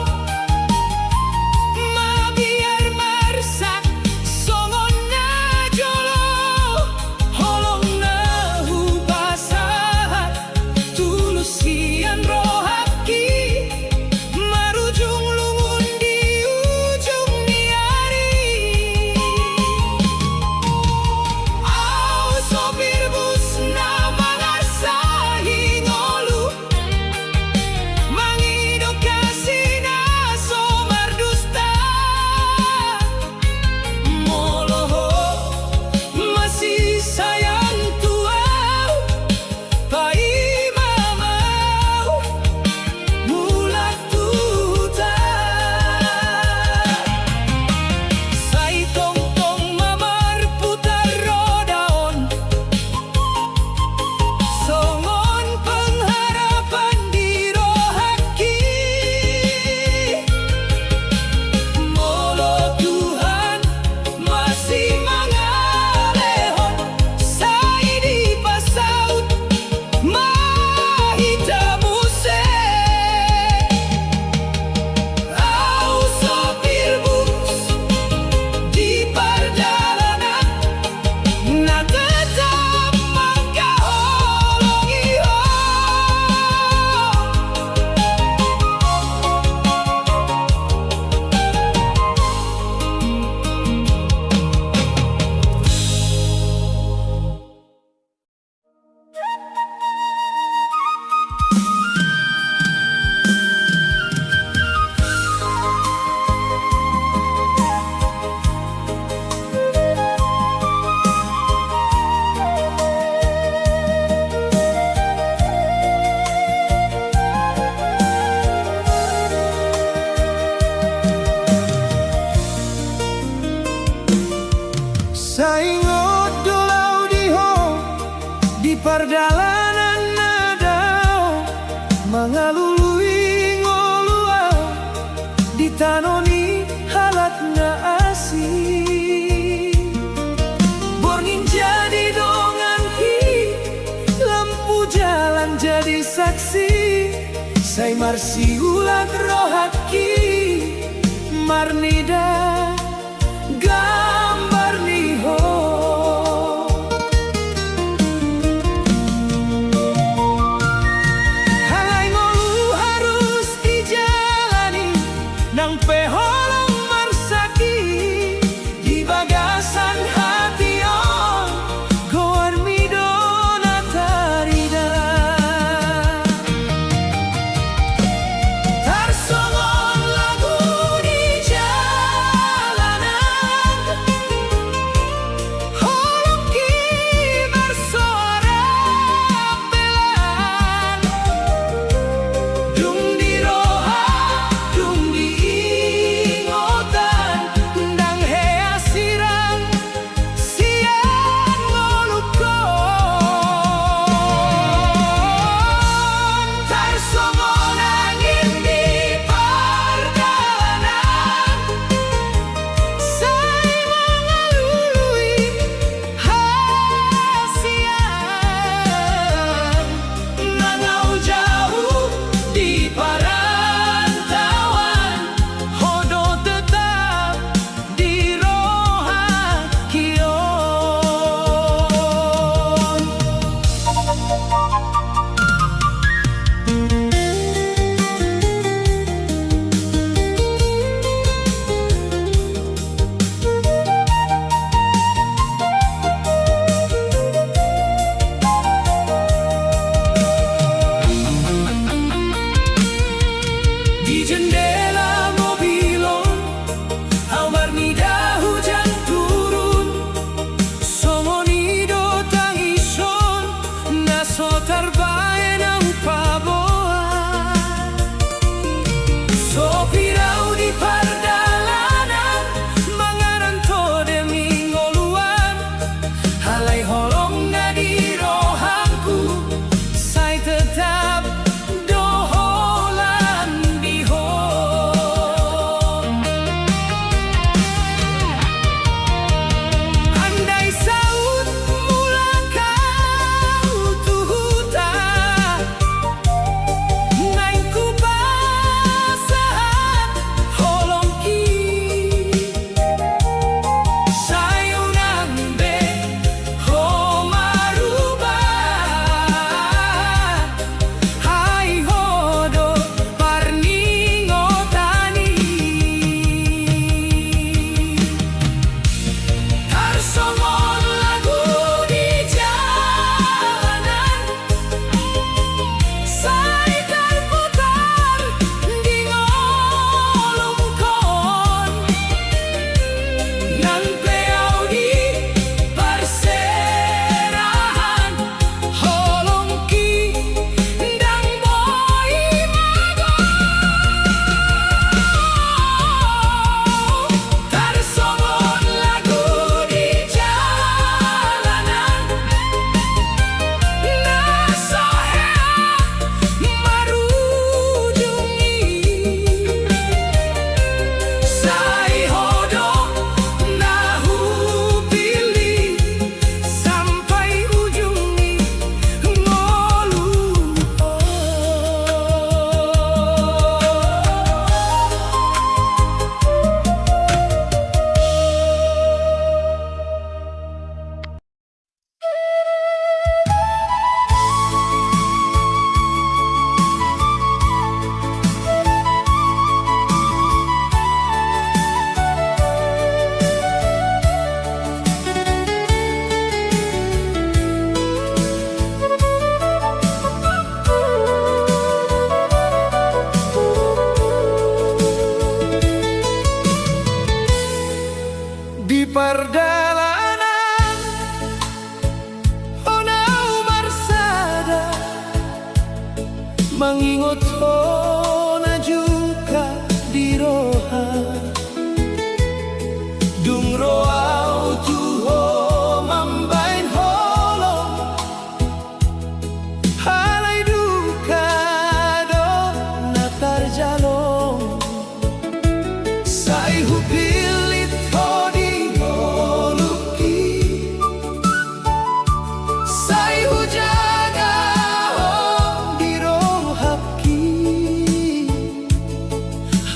saingot dolau diho di pardalanan nadao mangalului ngoluau di tanoni halatna asih borngin jadi dongan hi lampu jalan jadi saksi sai marsi ulat rohaki marnida gambar niho halai ngolu harus dijalani nang peholong marsaki di bagasan hati on goan midona tarida tarsongon lagu di jalanan holong ki bersuara pelan dung di roha dung di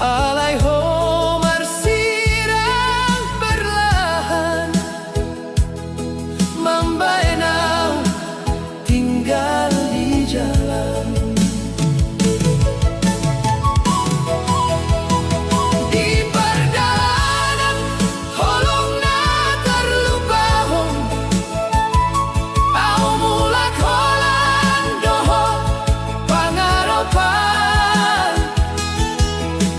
Alaiho bersirang perlahan, membaenau tinggal di jalan. Di perjalanan holongna terlupa hong, au mulak holan dohot pangaropan.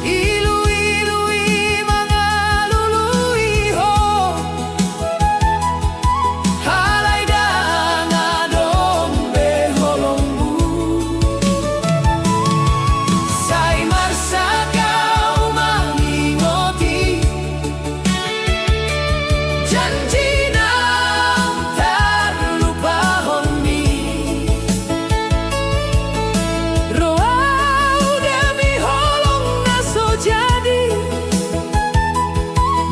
Ilu-ilui mangalului ho, halai danga dombe holongmu. Sai marsakau mangingoti janji nam terlupa honi. Roau demi holong naso jadi,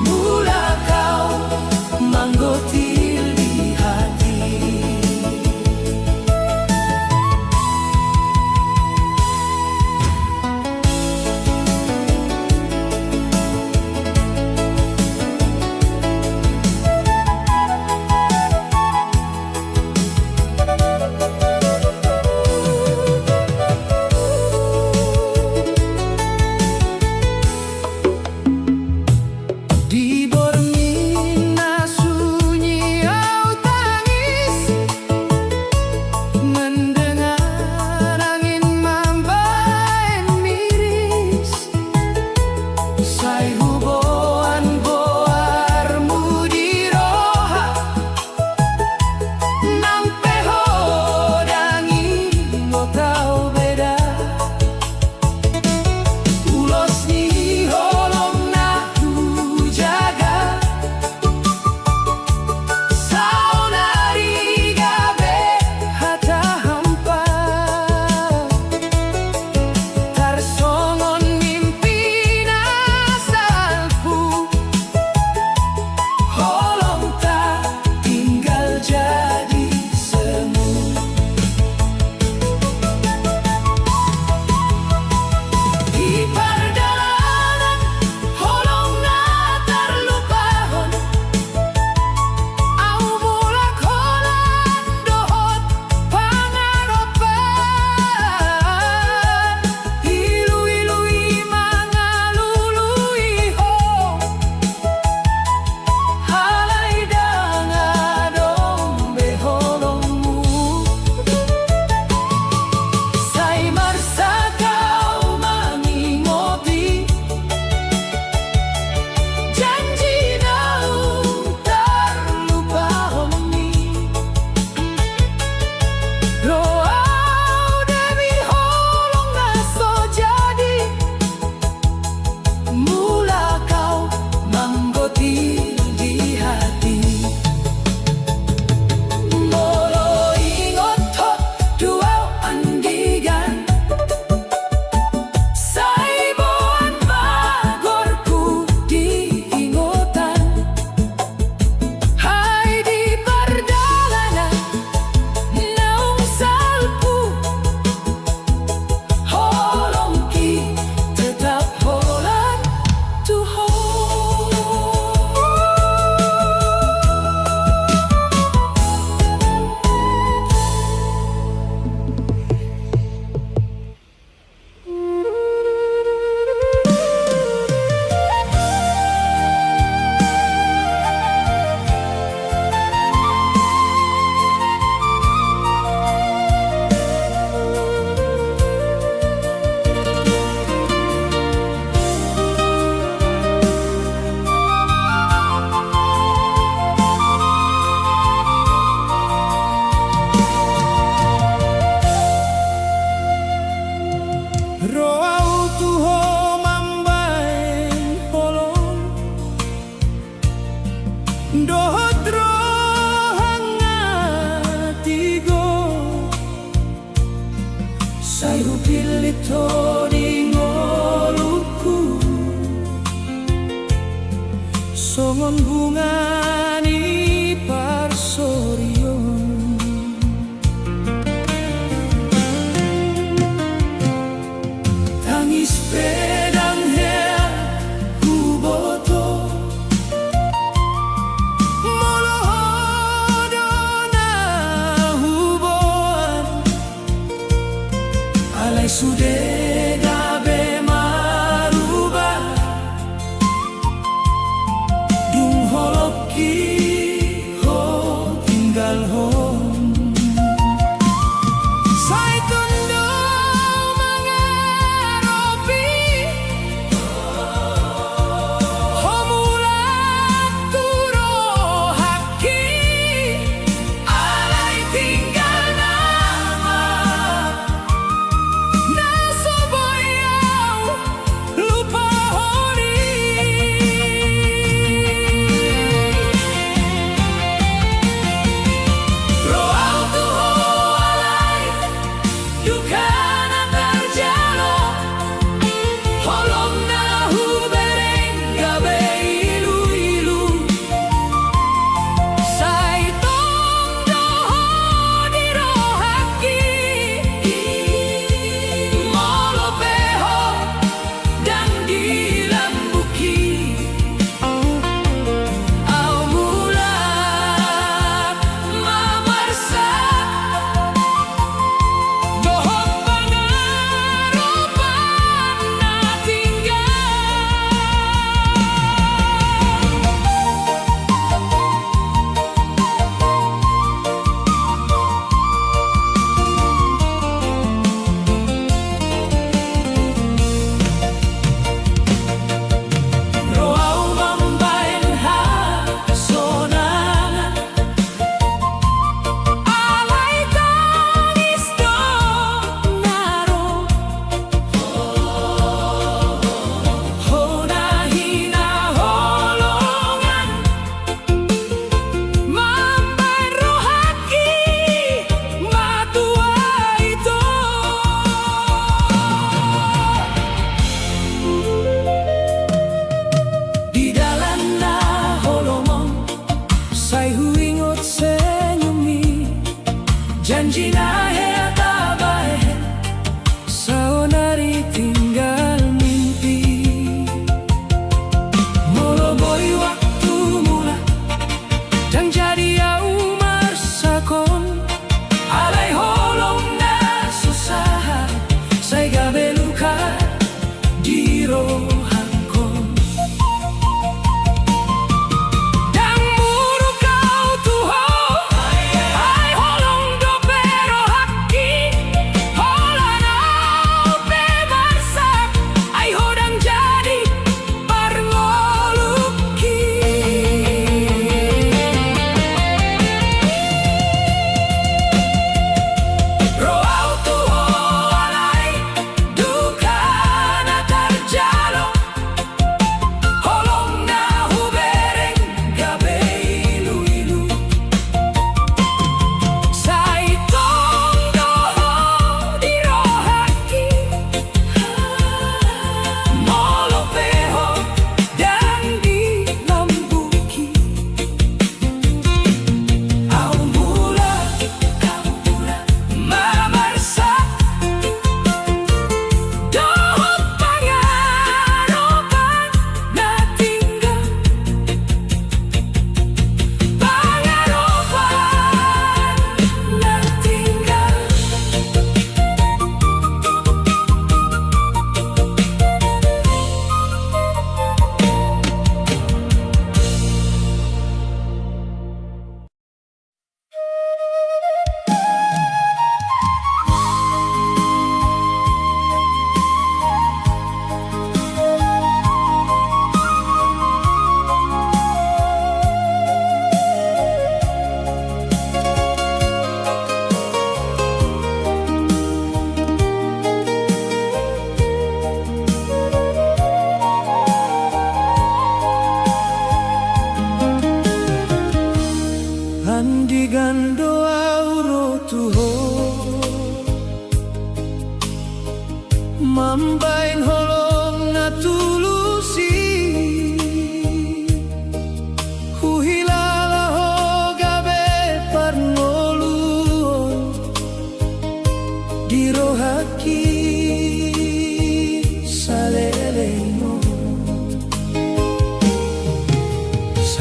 mula kau manggotil di hati. Di bormina sunyi au tangis, mendengar angin membaen miris. Sai huboan boarmu di roha, nampe hodangi ngotau beda. Ulos ni holong na ku jaga, saudari gabe hata hampa. Tarsongon mimpi nasalku, holong tak tinggal jadi semu. Di perjalanan holongna terlupa hon, au mulak holan dohot pangaropan. Ilu-ilui mangalului ho, halai danga dombe holongmu. Sai marsakau mangingoti janji naung terlupa honi. Roau demi holong naso jadi, mula kau manggotil di hati. Molo ingot ho duau andigan, sai boan bagorku di ingotan. Hai di perjalanan naung salpu, holongki tetap holan tuho. Roau tuho mambaen holong, dohot rohangatigo. Sai hupilito di ngoluku, songon bungani parsorion. Tangis pedang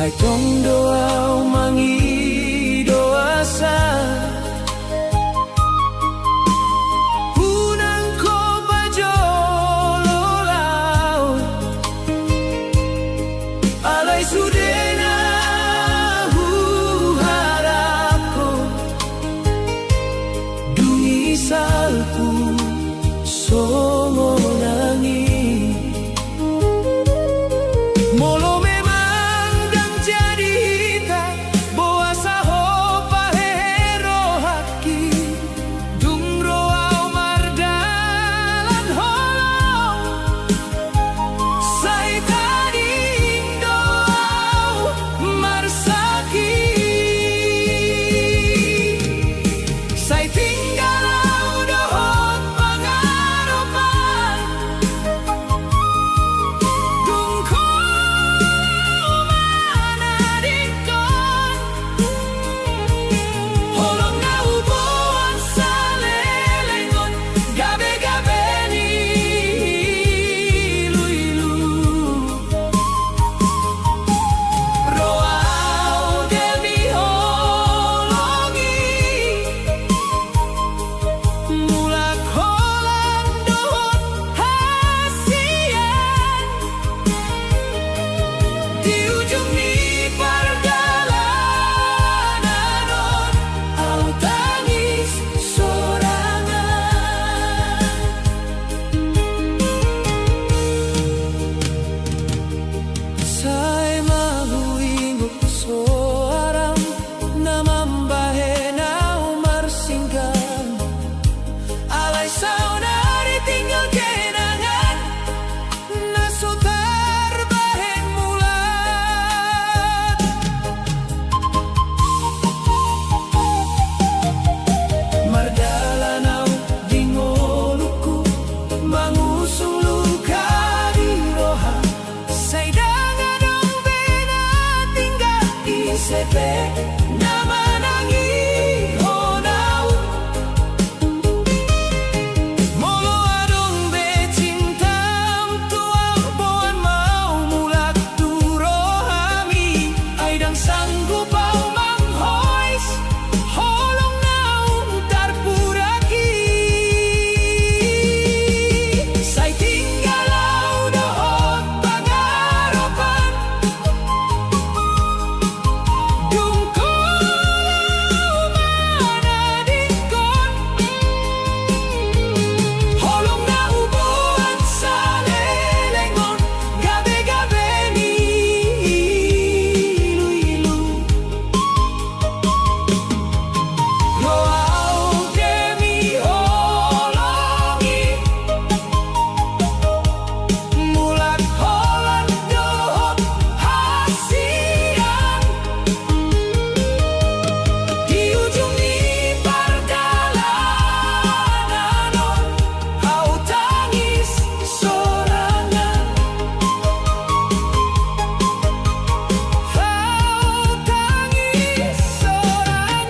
Sai tong doa mangi doa sa Unang ko bajololau Alay sudena harapko Dungi salku songo nangi Molo memang dang jadi hita Boa saho pahero haki Dung roau mardalan holong Sai tading doau marsaki Sai tinggalau dohot pangaropan Dung ko Holong na ubuan sa lelengon Gabi-gabi ni ilu-ilu Roau demi holongi Mulak holang dohot hasian Di ujung ni perjalanan Au tangis sorangan Sai mahuingok soaram Namambahe na umarsinggan Alay saunari tinggal kenangan Nasutar bahen mulat Mardalanau dingoluku Mangusung luka di roha Say dangadong bena tinggal isepe Nama nangi honau Molo adong be cintam tuang Boan mau mulak turohami Aidang sanggup au manghois Holong naung tarpuraki Sai tinggalau dohot pangaropan Dung ko mana dikon Holong na ubuan sa lelengon Gabi-gabi ni ilu-ilu Roau demi holongi Mulak holang dohot hasian Di ujung ni perjalanan Au tangis sorangan Au tangis sorangan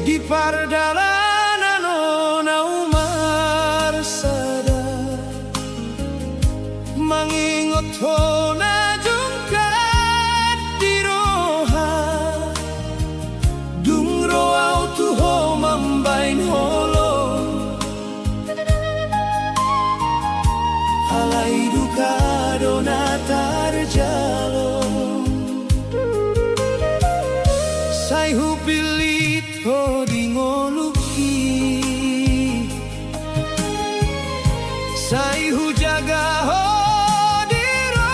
Di pardalanan onau marsada Mangingot hona jungkat di roha Dung roau tuho mambain holong Alay duka dona tarjalong Sai hupilit ho dingoluki Sai hujaga ho diro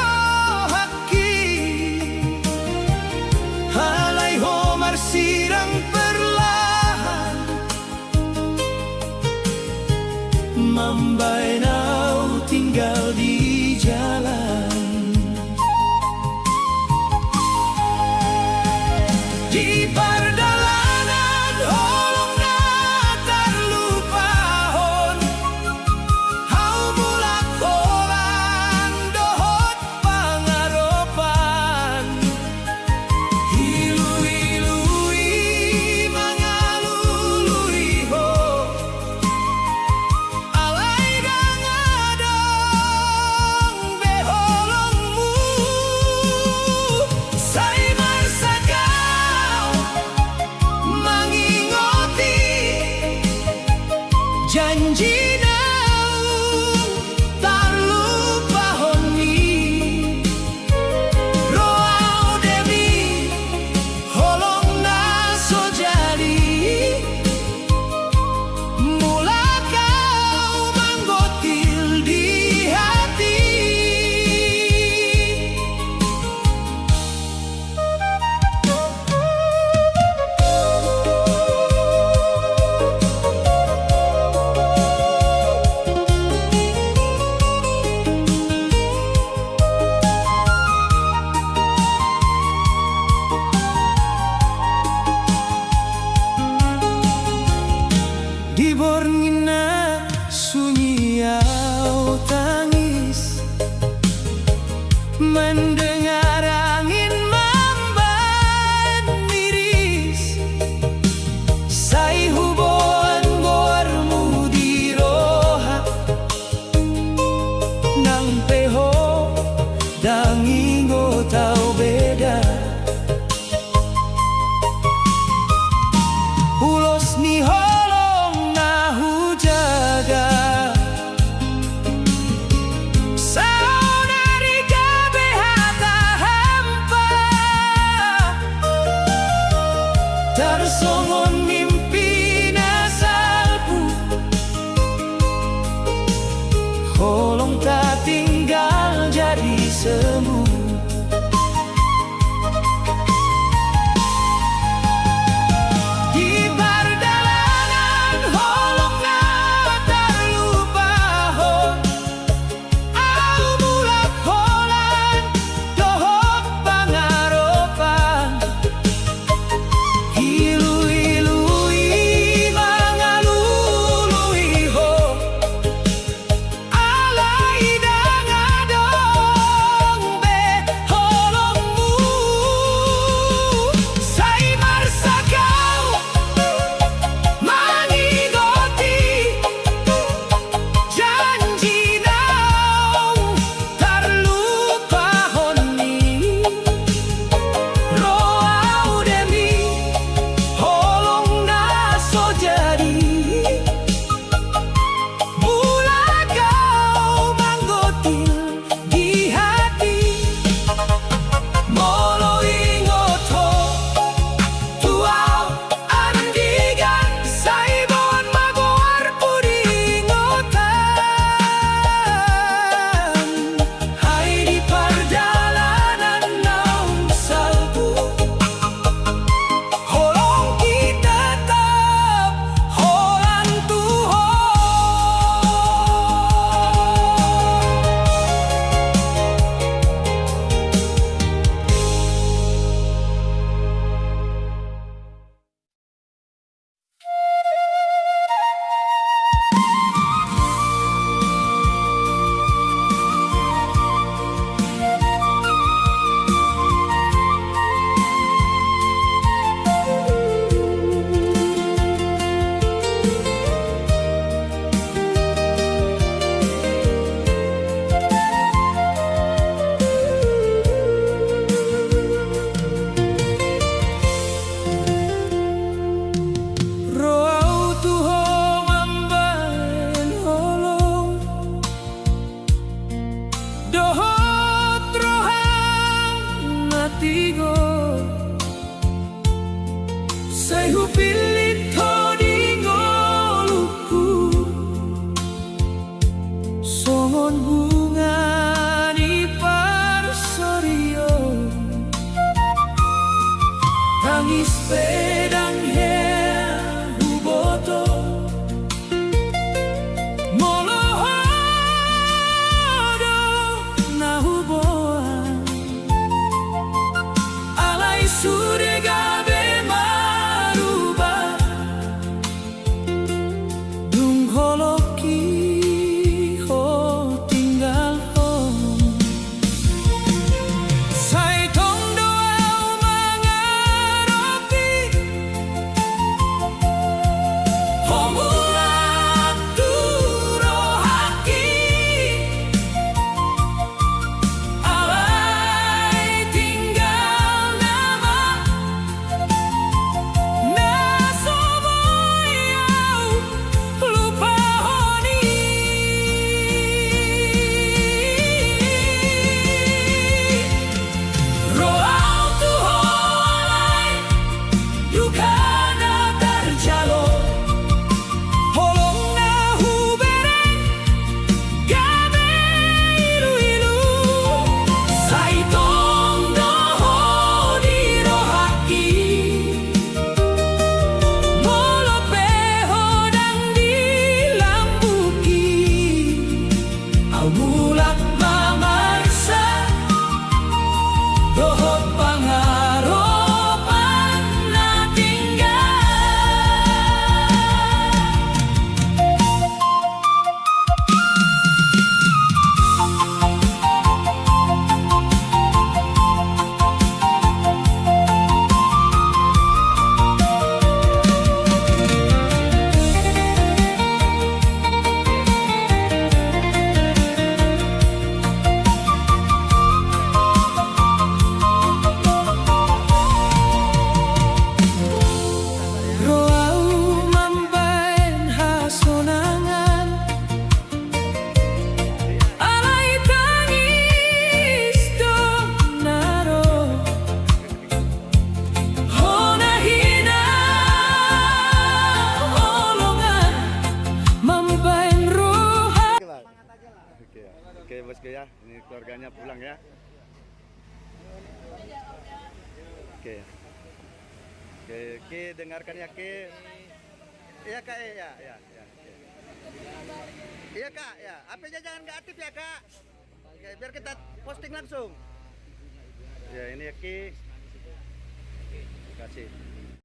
Holong tak tinggal jadi semu. Di pardalanan holong na terlupa ho. Au mulak holan dohok pangaropan. Ilu-ilui mangalului ho. Alai dangadong be holongmu. Say marsakaw mangigoti janji naong terlupa honi. Roau demi holong na so jadi. Mula kau manggotil di hati. Molo ingot ho tuaw andigan saibon magoar pudi ingotan. Hai di pardalanan naung salbu. Holong kita tetap holan tuho. Roau tuho mambaen holong. Dohot rohang natigo. Say hupilit ho dingo luku. Songon bunga di parsorio. Tangis pedang her huboto. Molohodo na huboan. Alai surga be maruba. Dung holoki ho tinggal ho. Say tong doau mangaropi. Homulak turohaki. Alai tinggal nama. Nasoboyau lupa honi. Roau tuho alai duka na terjalo. Holong na hubereng gabe ilu-ilu. Say tong doho dirohaki. Molo peho dang dilambuki. Au mulak mamarsa doho pangaropan na tinggal. Oke bosku ya, ini keluarganya pulang ya. Oke. Oke, dengarkan ya Ki. Iya Kak, ya. Oke. Iya Kak, ya. HP-nya jangan nggak aktif ya Kak. Oke, biar kita posting langsung. Ya ini ya Ki. Terima kasih.